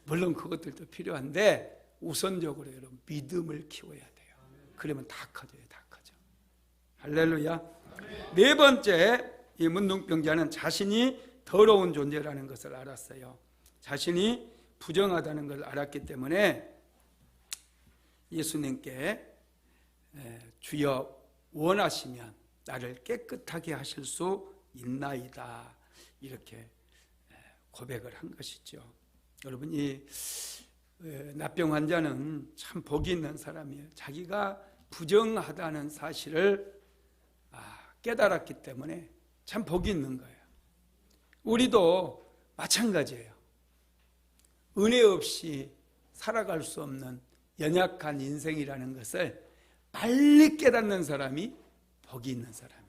물론 그것들도 필요한데 우선적으로 여러분 믿음을 키워야 돼요. 그러면 다 커져요. 다 커져. 할렐루야. 네 번째, 이 문둥병자는 자신이 더러운 존재라는 것을 알았어요. 자신이 부정하다는 걸 알았기 때문에 예수님께 주여 원하시면 나를 깨끗하게 하실 수 있나이다, 이렇게 고백을 한 것이죠. 여러분, 이 납병 환자는 참 복이 있는 사람이에요. 자기가 부정하다는 사실을 깨달았기 때문에 참 복이 있는 거예요. 우리도 마찬가지예요. 은혜 없이 살아갈 수 없는 연약한 인생이라는 것을 빨리 깨닫는 사람이 복이 있는 사람이에요.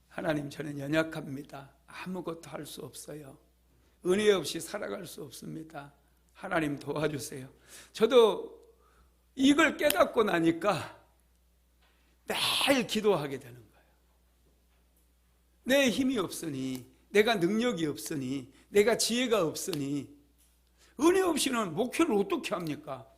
하나님, 저는 연약합니다. 아무것도 할 수 없어요. 은혜 없이 살아갈 수 없습니다. 하나님 도와주세요. 저도 이걸 깨닫고 나니까 매일 기도하게 되는 거예요. 내 힘이 없으니, 내가 능력이 없으니, 내가 지혜가 없으니 은혜 없이는 목회를 어떻게 합니까?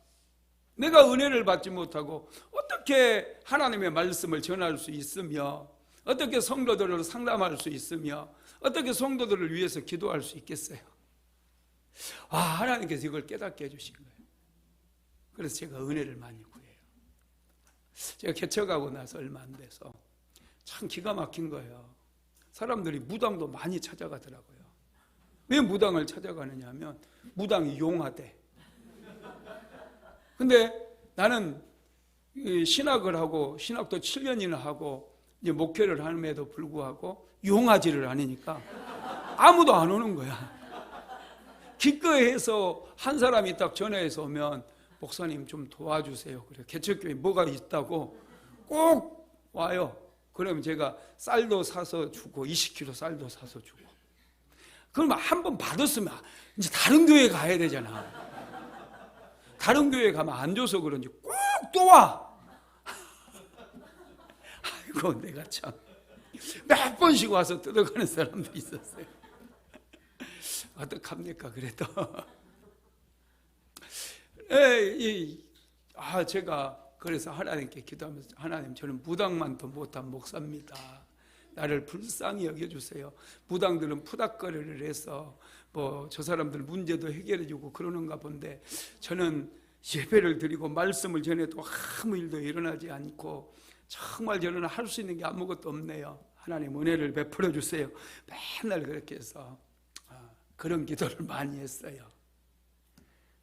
내가 은혜를 받지 못하고 어떻게 하나님의 말씀을 전할 수 있으며, 어떻게 성도들을 상담할 수 있으며, 어떻게 성도들을 위해서 기도할 수 있겠어요? 하나님께서 이걸 깨닫게 해주신 거예요. 그래서 제가 은혜를 많이 구해요. 제가 개척하고 나서 얼마 안 돼서 참 기가 막힌 거예요. 사람들이 무당도 많이 찾아가더라고요. 왜 무당을 찾아가느냐 하면 무당이 용하대. 근데 나는 신학을 하고, 신학도 7년이나 하고 이제 목회를 함에도 불구하고 용하지를 않으니까 아무도 안 오는 거야. 기꺼이 해서 한 사람이 딱 전화해서 오면 목사님 좀 도와주세요. 그래, 개척교회 뭐가 있다고 꼭 와요. 그러면 제가 쌀도 사서 주고, 20kg 쌀도 사서 주고. 그러면 한 번 받았으면 이제 다른 교회 가야 되잖아. 다른 교회 가면 안 줘서 그런지 꼭 또 와. 아이고, 내가 참 몇 번씩 와서 뜯어가는 사람도 있었어요. 어떡합니까, 그래도. 제가 그래서 하나님께 기도하면서, 하나님, 저는 무당만도 못한 목사입니다. 나를 불쌍히 여겨주세요. 무당들은 푸닥거리를 해서 저 사람들 문제도 해결해주고 그러는가 본데, 저는 예배를 드리고 말씀을 전해도 아무 일도 일어나지 않고 정말 저는 할 수 있는 게 아무것도 없네요. 하나님 은혜를 베풀어 주세요. 맨날 그렇게 해서 그런 기도를 많이 했어요.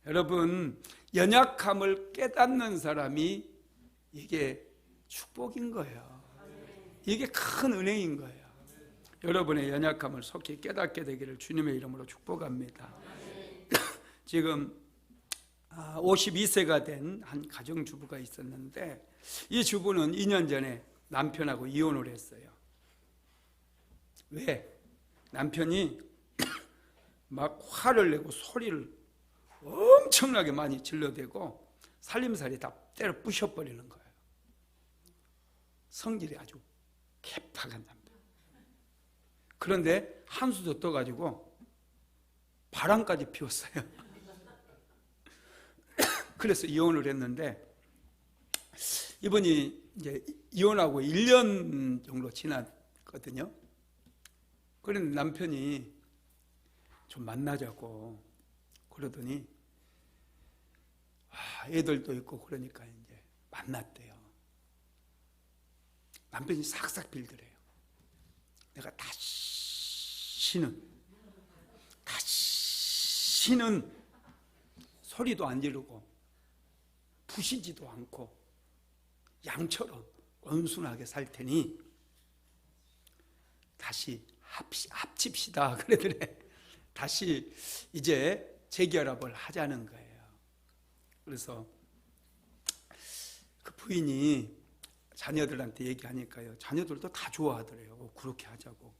여러분, 연약함을 깨닫는 사람이 이게 축복인 거예요. 이게 큰 은혜인 거예요. 여러분의 연약함을 속히 깨닫게 되기를 주님의 이름으로 축복합니다. 지금 52세가 된 한 가정주부가 있었는데, 이 주부는 2년 전에 남편하고 이혼을 했어요. 왜? 남편이 막 화를 내고 소리를 엄청나게 많이 질러대고 살림살이 다 때려 부셔버리는 거예요. 성질이 아주 개팍한 남편. 그런데 한수도 떠가지고 바람까지 피웠어요. 그래서 이혼을 했는데, 이분이 이제 이혼하고 1년 정도 지났거든요. 그런데 남편이 좀 만나자고 그러더니 애들도 있고 그러니까 이제 만났대요. 남편이 싹싹 빌더래요. 내가 다시는 소리도 안 지르고 부시지도 않고 양처럼 온순하게 살 테니 다시 합칩시다 그러더래. 다시 이제 재결합을 하자는 거예요. 그래서 그 부인이 자녀들한테 얘기하니까요, 자녀들도 다 좋아하더래요. 그렇게 하자고.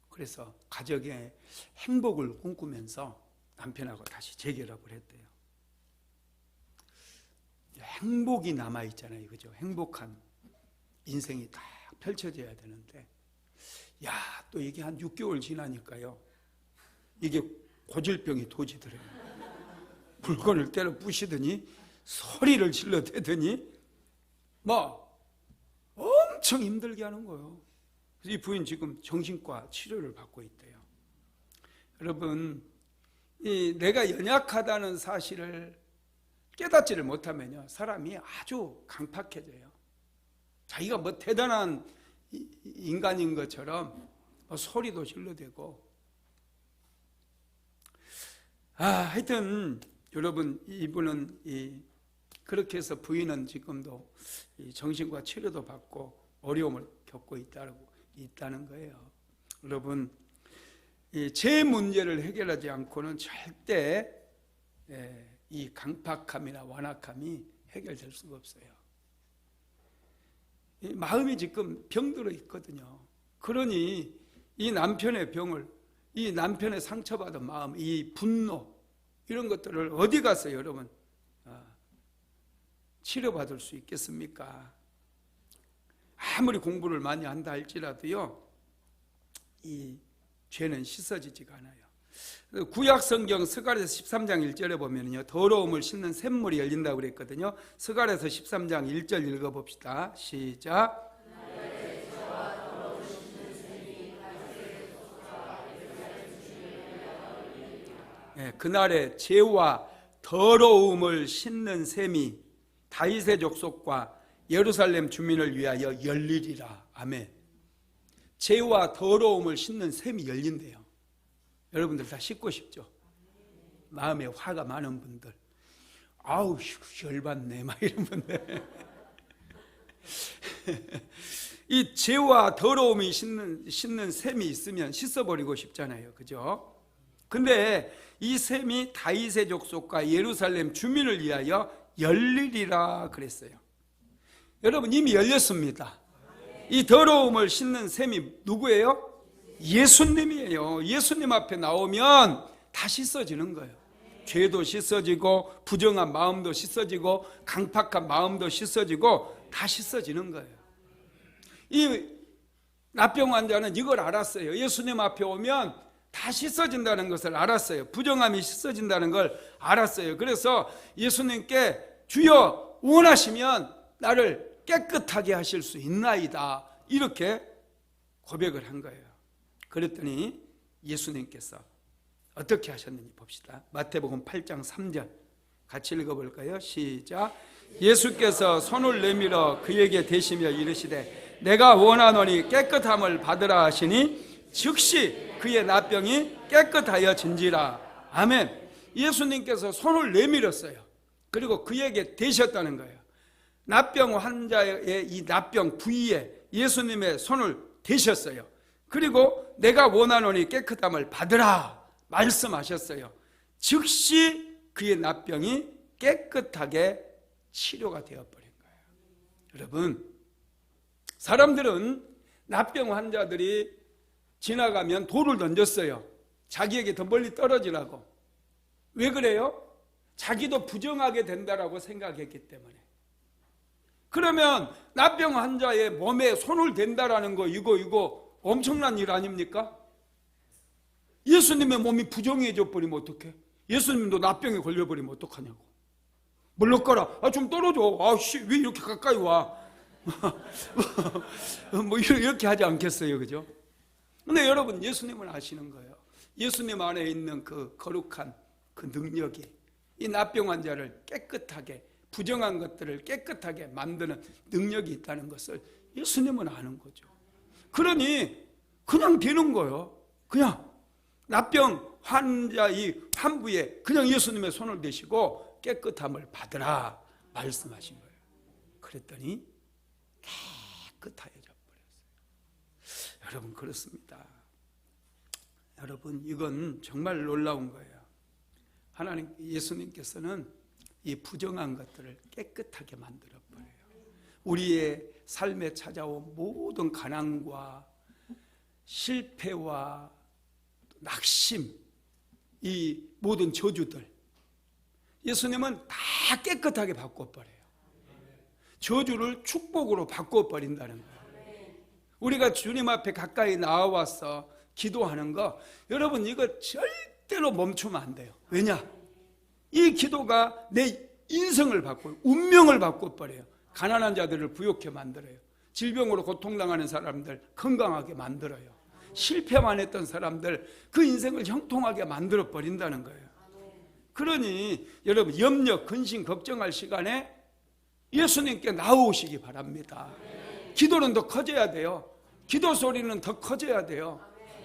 그래서 가정의 행복을 꿈꾸면서 남편하고 다시 재결합을 했대요. 행복이 남아있잖아요, 그죠? 행복한 인생이 딱 펼쳐져야 되는데, 또 이게 한 6개월 지나니까요, 이게 고질병이 도지더래요. 물건을 때려 부시더니 소리를 질러대더니 막 엄청 힘들게 하는 거예요. 그래서 이 부인 지금 정신과 치료를 받고 있대요. 여러분, 내가 연약하다는 사실을 깨닫지를 못하면요, 사람이 아주 강팍해져요. 자기가 뭐 대단한 인간인 것처럼 소리도 질러대고. 하여튼 여러분, 이분은 그렇게 해서 부인은 지금도 정신과 치료도 받고 어려움을 겪고 있다는 거예요. 여러분, 제 문제를 해결하지 않고는 절대 이 강팍함이나 완악함이 해결될 수가 없어요. 마음이 지금 병들어 있거든요. 그러니 이 남편의 병을, 이 남편의 상처받은 마음, 이 분노, 이런 것들을 어디 가서 여러분 치료받을 수 있겠습니까? 아무리 공부를 많이 한다 할지라도요, 이 죄는 씻어지지가 않아요. 구약 성경 스가랴서 13장 1절에 보면요, 더러움을 씻는 샘물이 열린다고 그랬거든요. 스가랴서 13장 1절 읽어봅시다. 시작. 그날에 죄와 더러움을 씻는 샘이 다윗의 족속과 예루살렘 주민을 위하여 열리리라. 아멘. 죄와 더러움을 씻는 샘이 열린대요. 여러분들 다 씻고 싶죠? 마음에 화가 많은 분들, 아우 열받네 막 이런 분들 이 죄와 더러움이 씻는 샘이 있으면 씻어버리고 싶잖아요. 그죠? 근데 이 샘이 다윗의 족속과 예루살렘 주민을 위하여 열리리라 그랬어요. 여러분, 이미 열렸습니다. 이 더러움을 씻는 샘이 누구예요? 예수님이에요. 예수님 앞에 나오면 다 씻어지는 거예요. 죄도 씻어지고 부정한 마음도 씻어지고 강팍한 마음도 씻어지고 다 씻어지는 거예요. 이 납병 환자는 이걸 알았어요. 예수님 앞에 오면 다 씻어진다는 것을 알았어요. 부정함이 씻어진다는 걸 알았어요. 그래서 예수님께 주여 원하시면 나를 깨끗하게 하실 수 있나이다, 이렇게 고백을 한 거예요. 그랬더니 예수님께서 어떻게 하셨는지 봅시다. 마태복음 8장 3절 같이 읽어볼까요? 시작. 예수께서 손을 내밀어 그에게 대시며 이르시되 내가 원하노니 깨끗함을 받으라 하시니 즉시 그의 납병이 깨끗하여 진지라. 아멘. 예수님께서 손을 내밀었어요. 그리고 그에게 대셨다는 거예요. 납병 환자의 이 납병 부위에 예수님의 손을 대셨어요. 그리고 내가 원하노니 깨끗함을 받으라 말씀하셨어요. 즉시 그의 납병이 깨끗하게 치료가 되어버린 거예요. 여러분, 사람들은 납병 환자들이 지나가면 돌을 던졌어요. 자기에게 더 멀리 떨어지라고. 왜 그래요? 자기도 부정하게 된다라고 생각했기 때문에. 그러면 납병 환자의 몸에 손을 댄다라는 거, 이거 엄청난 일 아닙니까? 예수님의 몸이 부정해져 버리면 어떡해? 예수님도 납병에 걸려버리면 어떡하냐고. 물러가라. 좀 떨어져. 왜 이렇게 가까이 와? 뭐 이렇게 하지 않겠어요, 그죠? 근데 여러분, 예수님은 아시는 거예요. 예수님 안에 있는 그 거룩한 그 능력이 이 납병 환자를 깨끗하게, 부정한 것들을 깨끗하게 만드는 능력이 있다는 것을 예수님은 아는 거죠. 그러니 그냥 되는 거예요. 그냥 납병 환자의 환부에 그냥 예수님의 손을 대시고 깨끗함을 받으라 말씀하신 거예요. 그랬더니 깨끗해져 버렸어요. 여러분, 그렇습니다. 여러분, 이건 정말 놀라운 거예요. 하나님, 예수님께서는 이 부정한 것들을 깨끗하게 만들어 버려요. 우리의 삶에 찾아온 모든 가난과 실패와 낙심, 이 모든 저주들, 예수님은 다 깨끗하게 바꿔버려요. 저주를 축복으로 바꿔버린다는 거예요. 우리가 주님 앞에 가까이 나와서 기도하는 거, 여러분, 이거 절대로 멈추면 안 돼요. 왜냐? 이 기도가 내 인생을 바꿔요. 운명을 바꿔버려요. 가난한 자들을 부욕해 만들어요. 질병으로 고통당하는 사람들 건강하게 만들어요. 실패만 했던 사람들 그 인생을 형통하게 만들어 버린다는 거예요. 그러니 여러분, 염려, 근심, 걱정할 시간에 예수님께 나오시기 바랍니다. 기도는 더 커져야 돼요. 기도 소리는 더 커져야 돼요.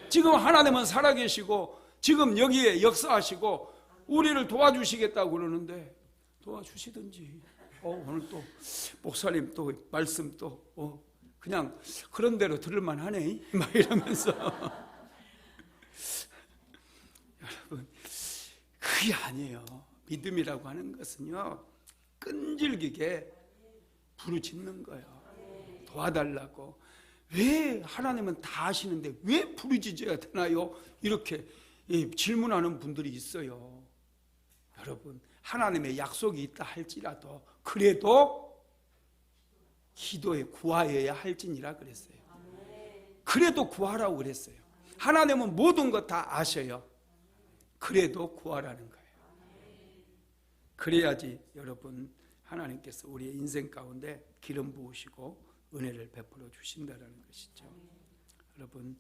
지금 하나님은 살아계시고 지금 여기에 역사하시고 우리를 도와주시겠다고 그러는데 도와주시든지. 오늘 또 목사님 또 말씀 또 그냥 그런 대로 들을만 하네 막 이러면서 여러분, 그게 아니에요. 믿음이라고 하는 것은요, 끈질기게 부르짖는 거예요. 도와달라고. 왜 하나님은 다 아시는데 왜 부르짖어야 되나요? 이렇게 질문하는 분들이 있어요. 여러분, 하나님의 약속이 있다 할지라도 그래도 기도에 구하여야 할지니라 그랬어요. 그래도 구하라고 그랬어요. 하나님은 모든 것 다 아셔요. 그래도 구하라는 거예요. 그래야지 여러분, 하나님께서 우리의 인생 가운데 기름 부으시고 은혜를 베풀어 주신다는 것이죠. 여러분,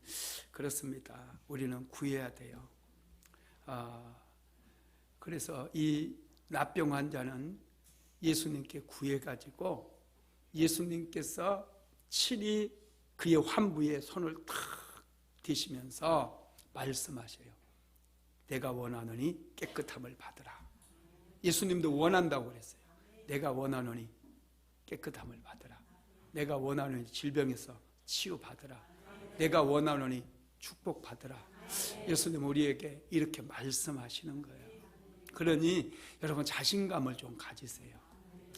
그렇습니다. 우리는 구해야 돼요. 그래서 이 납병 환자는 예수님께 구해가지고 예수님께서 친히 그의 환부에 손을 탁 대시면서 말씀하셔요. 내가 원하노니 깨끗함을 받으라. 예수님도 원한다고 그랬어요. 내가 원하노니 깨끗함을 받으라. 내가 원하노니 질병에서 치유받으라. 내가 원하노니 축복받으라. 예수님 우리에게 이렇게 말씀하시는 거예요. 그러니 여러분, 자신감을 좀 가지세요.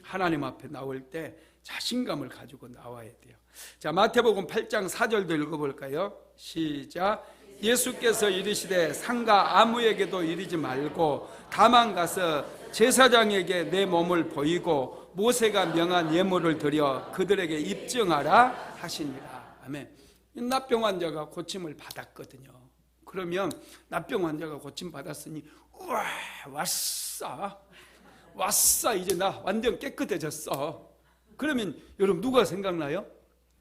하나님 앞에 나올 때 자신감을 가지고 나와야 돼요. 자, 마태복음 8장 4절도 읽어볼까요? 시작. 예수께서 이르시되 상가 아무에게도 이르지 말고 다만 가서 제사장에게 내 몸을 보이고 모세가 명한 예물을 드려 그들에게 입증하라 하시니라. 아멘. 납병 환자가 고침을 받았거든요. 그러면 납병 환자가 고침 받았으니 우와, 왔어 이제 나 완전 깨끗해졌어. 그러면 여러분, 누가 생각나요?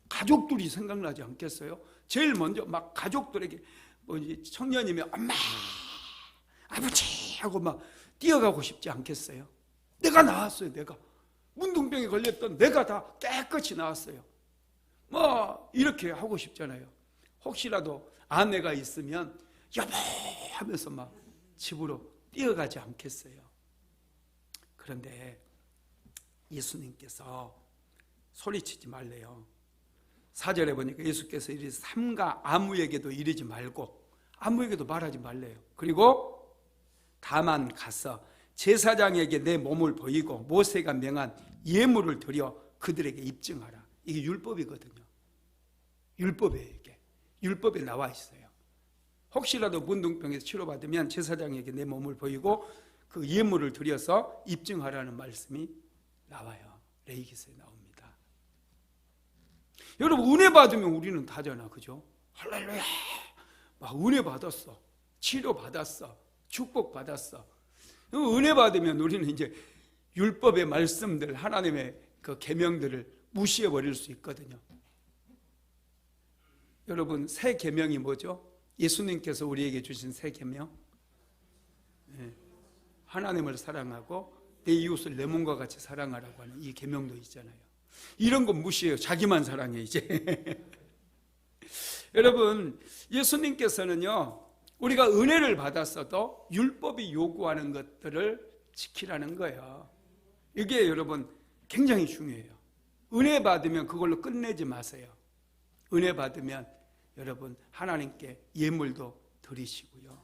가족들이 생각나지 않겠어요? 제일 먼저 막 가족들에게 청년이면 엄마, 아버지 하고 막 뛰어가고 싶지 않겠어요? 내가 나았어요. 내가 문둥병에 걸렸던 내가 다 깨끗이 나았어요. 뭐 이렇게 하고 싶잖아요. 혹시라도 아내가 있으면 여보 하면서 막 집으로 뛰어가지 않겠어요? 그런데 예수님께서 소리치지 말래요. 4절에 보니까 예수께서 이르시되 삼가 아무에게도 이르지 말고, 아무에게도 말하지 말래요. 그리고 다만 가서 제사장에게 내 몸을 보이고 모세가 명한 예물을 드려 그들에게 입증하라. 이게 율법이거든요. 율법이에요. 이게 율법에 나와 있어요. 혹시라도 문둥병에서 치료받으면 제사장에게 내 몸을 보이고 그 예물을 드려서 입증하라는 말씀이 나와요. 레위기서에 나옵니다. 여러분, 은혜 받으면 우리는 다잖아, 그죠? 할렐루야, 막 은혜 받았어, 치료 받았어, 축복 받았어. 은혜 받으면 우리는 이제 율법의 말씀들, 하나님의 그 계명들을 무시해 버릴 수 있거든요. 여러분, 새 계명이 뭐죠? 예수님께서 우리에게 주신 새 계명, 하나님을 사랑하고 내 이웃을 내 몸과 같이 사랑하라고 하는 이 계명도 있잖아요. 이런 건 무시해요. 자기만 사랑해 이제. 여러분, 예수님께서는요, 우리가 은혜를 받았어도 율법이 요구하는 것들을 지키라는 거예요. 이게 여러분 굉장히 중요해요. 은혜 받으면 그걸로 끝내지 마세요. 은혜 받으면 여러분 하나님께 예물도 드리시고요.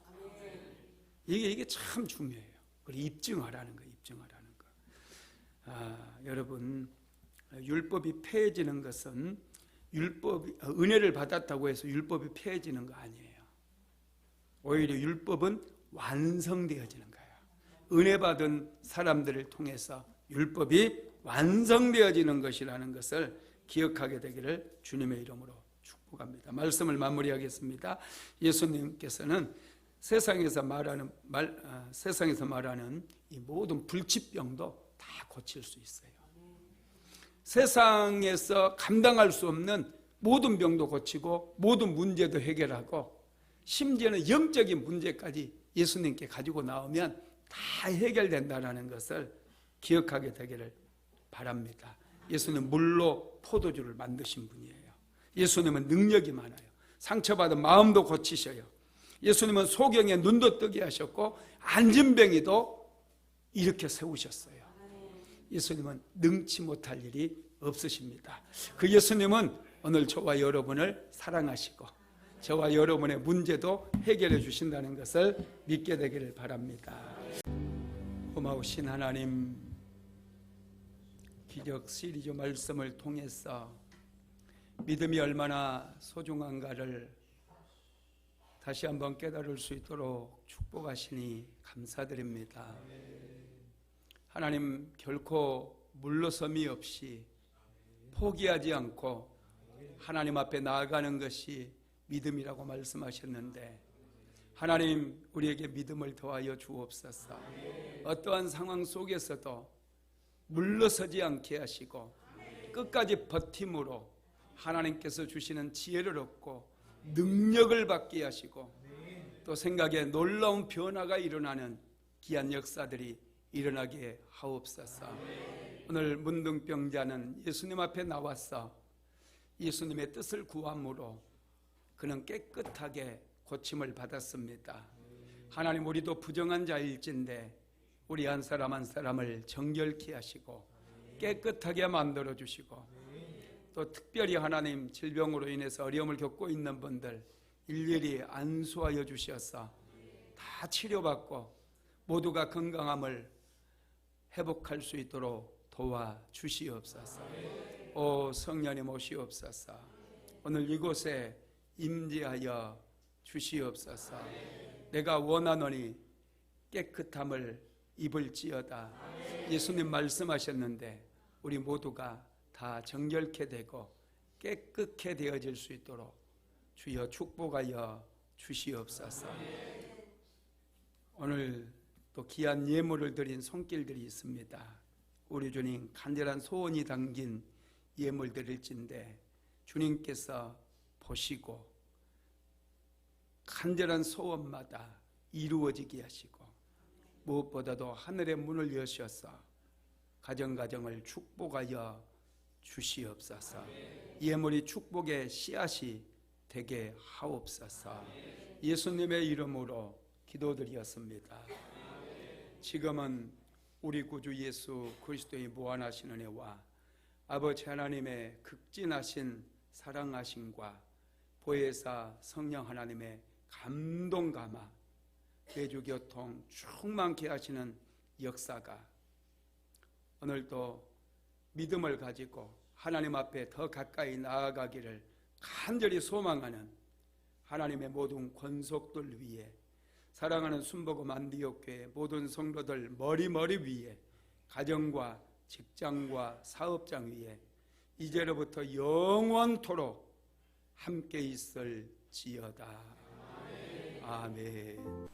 이게 참 중요해요. 그리고 입증하라는 거예요. 입증하라는 거. 여러분, 율법이 폐해지는 것은 은혜를 받았다고 해서 율법이 폐해지는 거 아니에요. 오히려 율법은 완성되어지는 거예요. 은혜 받은 사람들을 통해서 율법이 완성되어지는 것이라는 것을 기억하게 되기를 주님의 이름으로 축복합니다. 말씀을 마무리하겠습니다. 예수님께서는 세상에서 말하는 이 모든 불치병도 다 고칠 수 있어요. 세상에서 감당할 수 없는 모든 병도 고치고 모든 문제도 해결하고 심지어는 영적인 문제까지 예수님께 가지고 나오면 다 해결된다는 것을 기억하게 되기를 바랍니다. 예수님은 물로 포도주를 만드신 분이에요. 예수님은 능력이 많아요. 상처받은 마음도 고치셔요. 예수님은 소경의 눈도 뜨게 하셨고 안진뱅이도 이렇게 세우셨어요. 예수님은 능치 못할 일이 없으십니다. 그 예수님은 오늘 저와 여러분을 사랑하시고 저와 여러분의 문제도 해결해 주신다는 것을 믿게 되기를 바랍니다. 고마우신 하나님, 기적 시리즈 말씀을 통해서 믿음이 얼마나 소중한가를 다시 한번 깨달을 수 있도록 축복하시니 감사드립니다. 하나님, 결코 물러섬이 없이 포기하지 않고 하나님 앞에 나아가는 것이 믿음이라고 말씀하셨는데, 하나님, 우리에게 믿음을 더하여 주옵소서. 어떠한 상황 속에서도 물러서지 않게 하시고 끝까지 버팀으로 하나님께서 주시는 지혜를 얻고 능력을 받게 하시고 또 생각에 놀라운 변화가 일어나는 귀한 역사들이 일어나게 하옵소서. 오늘 문둥병자는 예수님 앞에 나와서 예수님의 뜻을 구함으로 그는 깨끗하게 고침을 받았습니다. 하나님, 우리도 부정한 자일진데 우리 한 사람 한 사람을 정결케 하시고 깨끗하게 만들어 주시고 또 특별히 하나님, 질병으로 인해서 어려움을 겪고 있는 분들 일일이 안수하여 주셔서 다 치료받고 모두가 건강함을 회복할 수 있도록 도와주시옵소서. 오 성령님 오시옵소서. 오늘 이곳에 임재하여 주시옵소서. 내가 원하노니 깨끗함을 입을지어다. 예수님 말씀하셨는데 우리 모두가 다 정결케 되고 깨끗게 되어질 수 있도록 주여 축복하여 주시옵소서. 오늘 또 귀한 예물을 드린 손길들이 있습니다. 우리 주님 간절한 소원이 담긴 예물 드릴진데 주님께서 보시고 간절한 소원마다 이루어지게 하시고 무엇보다도 하늘의 문을 여셔서 가정가정을 축복하여 주시옵소서. 예물이 축복의 씨앗이 되게 하옵소서. 예수님의 이름으로 기도드렸습니다. 지금은 우리 구주 예수 그리스도의 무한하신 은혜와 아버지 하나님의 극진하신 사랑하심과 보혜사 성령 하나님의 감동 감화 내주 교통 충만케 하시는 역사가 오늘도 믿음을 가지고 하나님 앞에 더 가까이 나아가기를 간절히 소망하는 하나님의 모든 권속들 위에, 사랑하는 순복음 안디옥교회 모든 성도들 머리 위에, 가정과 직장과 사업장 위에 이제로부터 영원토록 함께 있을지어다. 아멘.